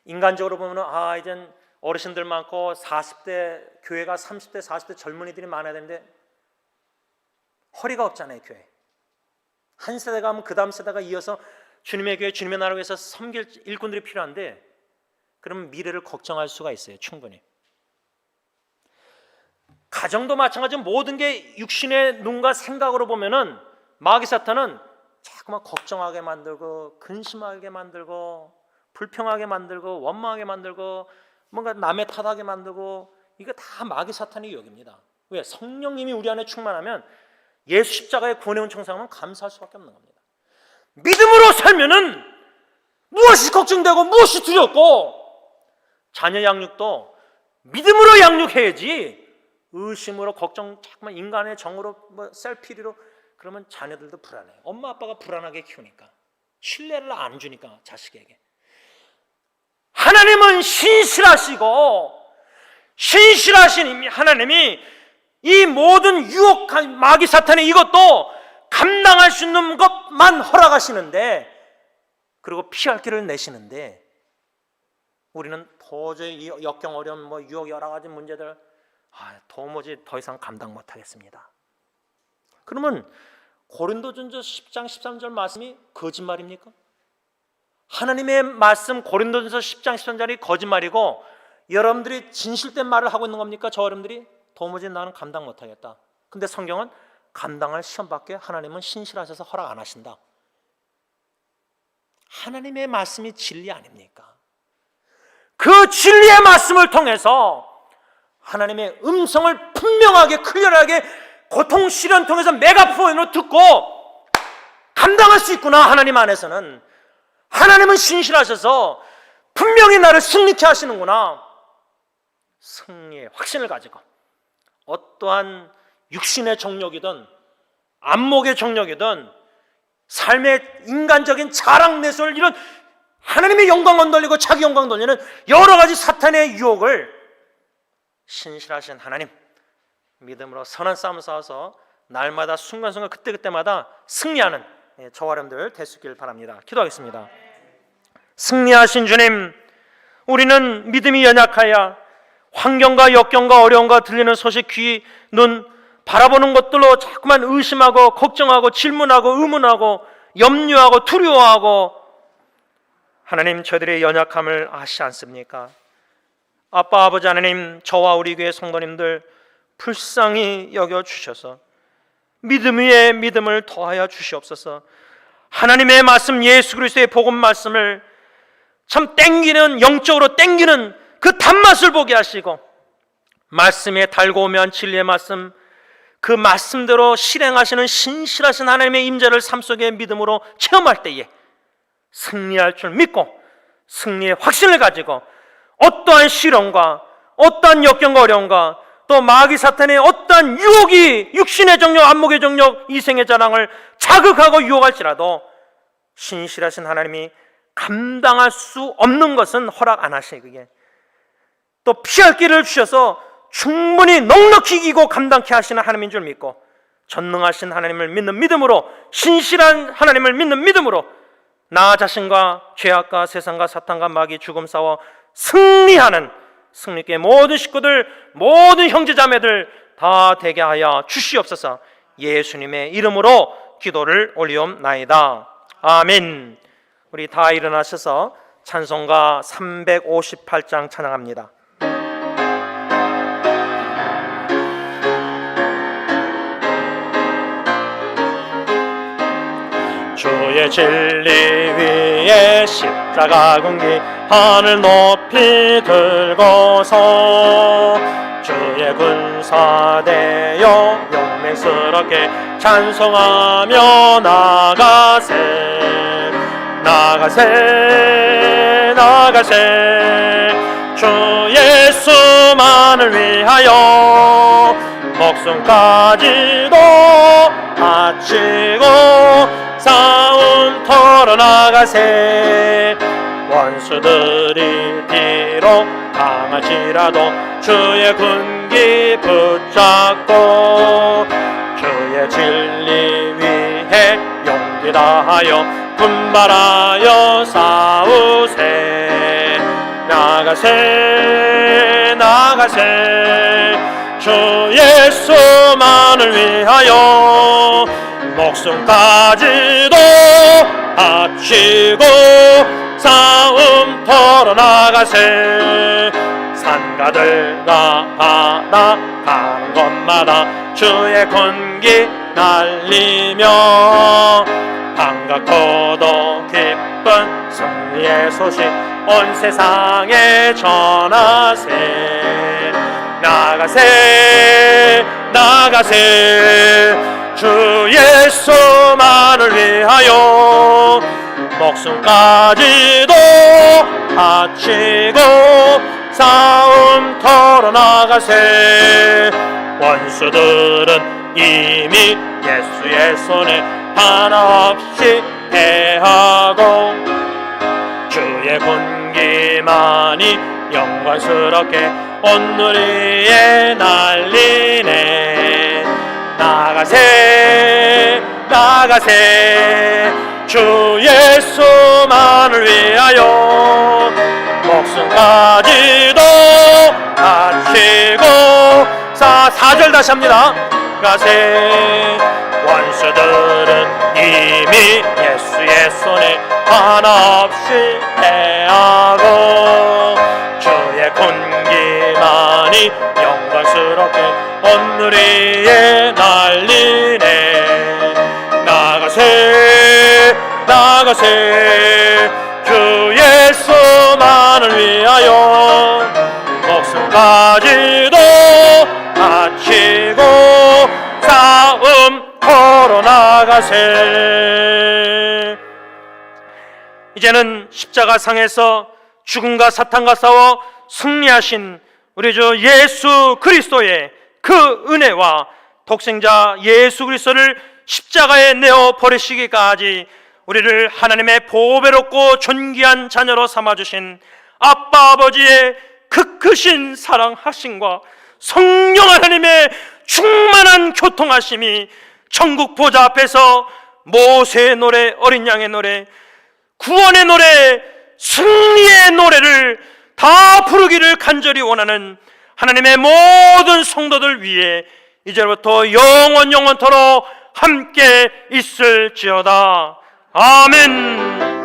인간적으로 보면 이젠 어르신들 많고 40대 교회가 30대 40대 젊은이들이 많아야 되는데 허리가 없잖아요. 교회 한 세대가 하면 그 다음 세대가 이어서 주님의 교회, 주님의 나라를 위해서 섬길 일꾼들이 필요한데, 그러면 미래를 걱정할 수가 있어요. 충분히. 가정도 마찬가지로 모든 게 육신의 눈과 생각으로 보면은 마귀 사탄은 자꾸만 걱정하게 만들고, 근심하게 만들고, 불평하게 만들고, 원망하게 만들고, 뭔가 남의 탓하게 만들고, 이거 다 마귀 사탄의 유혹입니다. 왜? 성령님이 우리 안에 충만하면 예수 십자가의 구원의 은총 상하면 감사할 수밖에 없는 겁니다. 믿음으로 살면은 무엇이 걱정되고 무엇이 두렵고, 자녀 양육도 믿음으로 양육해야지 의심으로 걱정, 자꾸만 인간의 정으로 셀피리로 그러면 자녀들도 불안해요. 엄마 아빠가 불안하게 키우니까, 신뢰를 안 주니까 자식에게. 하나님은 신실하시고, 신실하신 하나님이 이 모든 유혹한 마귀 사탄의 이것도 감당할 수 있는 것만 허락하시는데, 그리고 피할 길을 내시는데, 우리는 도저히 역경 어려운 유혹 여러 가지 문제들 도무지 더 이상 감당 못하겠습니다. 그러면 고린도전서 10장 13절 말씀이 거짓말입니까? 하나님의 말씀 고린도전서 10장 13절이 거짓말이고 여러분들이 진실된 말을 하고 있는 겁니까? 저 여러분들이 도무지 나는 감당 못하겠다. 근데 성경은 감당할 시험밖에 하나님은 신실하셔서 허락 안 하신다. 하나님의 말씀이 진리 아닙니까? 그 진리의 말씀을 통해서 하나님의 음성을 분명하게 클리어하게 고통 시련 통해서 메가폰으로 듣고 감당할 수 있구나. 하나님 안에서는 하나님은 신실하셔서 분명히 나를 승리케 하시는구나. 승리의 확신을 가지고 어떠한 육신의 정욕이든 안목의 정욕이든 삶의 인간적인 자랑 내설, 이런 하나님의 영광을 돌리고 자기 영광 돌리는 여러 가지 사탄의 유혹을 신실하신 하나님 믿음으로 선한 싸움을 싸워서 날마다 순간순간 그때그때마다 승리하는 저와 여러분들 될 수 있기를 바랍니다. 기도하겠습니다. 승리하신 주님, 우리는 믿음이 연약하여 환경과 역경과 어려움과 들리는 소식, 귀, 눈 바라보는 것들로 자꾸만 의심하고 걱정하고 질문하고 의문하고 염려하고 두려워하고, 하나님 저희들의 연약함을 아시지 않습니까? 아빠 아버지 하나님, 저와 우리 교회 성도님들 불쌍히 여겨주셔서 믿음 위에 믿음을 더하여 주시옵소서. 하나님의 말씀, 예수 그리스도의 복음 말씀을 참 땡기는, 영적으로 땡기는 그 단맛을 보게 하시고, 말씀에 달고 오면 진리의 말씀, 그 말씀대로 실행하시는 신실하신 하나님의 임재를 삶 속에 믿음으로 체험할 때에 승리할 줄 믿고 승리의 확신을 가지고 어떠한 시련과 어떠한 역경과 어려움과 또 마귀 사탄의 어떠한 유혹이 육신의 정욕, 안목의 정욕, 이생의 자랑을 자극하고 유혹할지라도 신실하신 하나님이 감당할 수 없는 것은 허락 안 하시기에, 또 피할 길을 주셔서 충분히 넉넉히 이기고 감당케 하시는 하나님인 줄 믿고, 전능하신 하나님을 믿는 믿음으로, 신실한 하나님을 믿는 믿음으로 나 자신과 죄악과 세상과 사탄과 마귀 죽음 싸워 승리하는 승리께 모든 식구들, 모든 형제자매들 다 되게 하여 주시옵소서. 예수님의 이름으로 기도를 올리옵나이다. 아멘. 우리 다 일어나셔서 찬송가 358장 찬양합니다. 주의 진리 위에 십자가 근기 하늘 높이 들고서 주의 군사 되어 용맹스럽게 찬송하며 나가세 나가세 나가세 주 예수만을 위하여 목숨까지도 바치고 싸움 털어 나가세 원수들이 비록 강할지라도 주의 군기 붙잡고 주의 진리 위해 용기 다하여 분발하여 싸우세 나가세 나가세 주 예수만을 위하여 목숨까지도 바치고 싸움 털어 나가세 산가들과 바다 가는 곳마다 주의 군기 날리며 반갑고도 기쁜 승리의 소식 온 세상에 전하세 나가세 나가세 주 예수만을 위하여 목숨까지도 바치고 싸움 털어 나가세 원수들은 이미 예수의 손에 하나 없이 패하고 주의 군기만이 영광스럽게 온 누리에 날리네 나가세 나가세 주 예수만을 위하여 목숨까지도 바치고 4절 다시 합니다. 가세 원수들은 이미 예수의 손에 하나 없이 패하고 주의 군기만이 영광스럽게 온 누리에 날리네 나가세 나가세 주 예수만을 위하여 목숨까지도 바치고 싸움 털어 나가세 이제는 십자가상에서 죽음과 사탄과 싸워 승리하신 우리 주 예수 그리스도의 그 은혜와 독생자 예수 그리스도를 십자가에 내어 버리시기까지 우리를 하나님의 보배롭고 존귀한 자녀로 삼아주신 아빠 아버지의 그 크신 사랑하심과 성령 하나님의 충만한 교통하심이 천국 보좌 앞에서 모세의 노래, 어린 양의 노래, 구원의 노래, 승리의 노래를 다 부르기를 간절히 원하는 하나님의 모든 성도들 위해 이제부터 영원토록 함께 있을지어다. 아멘.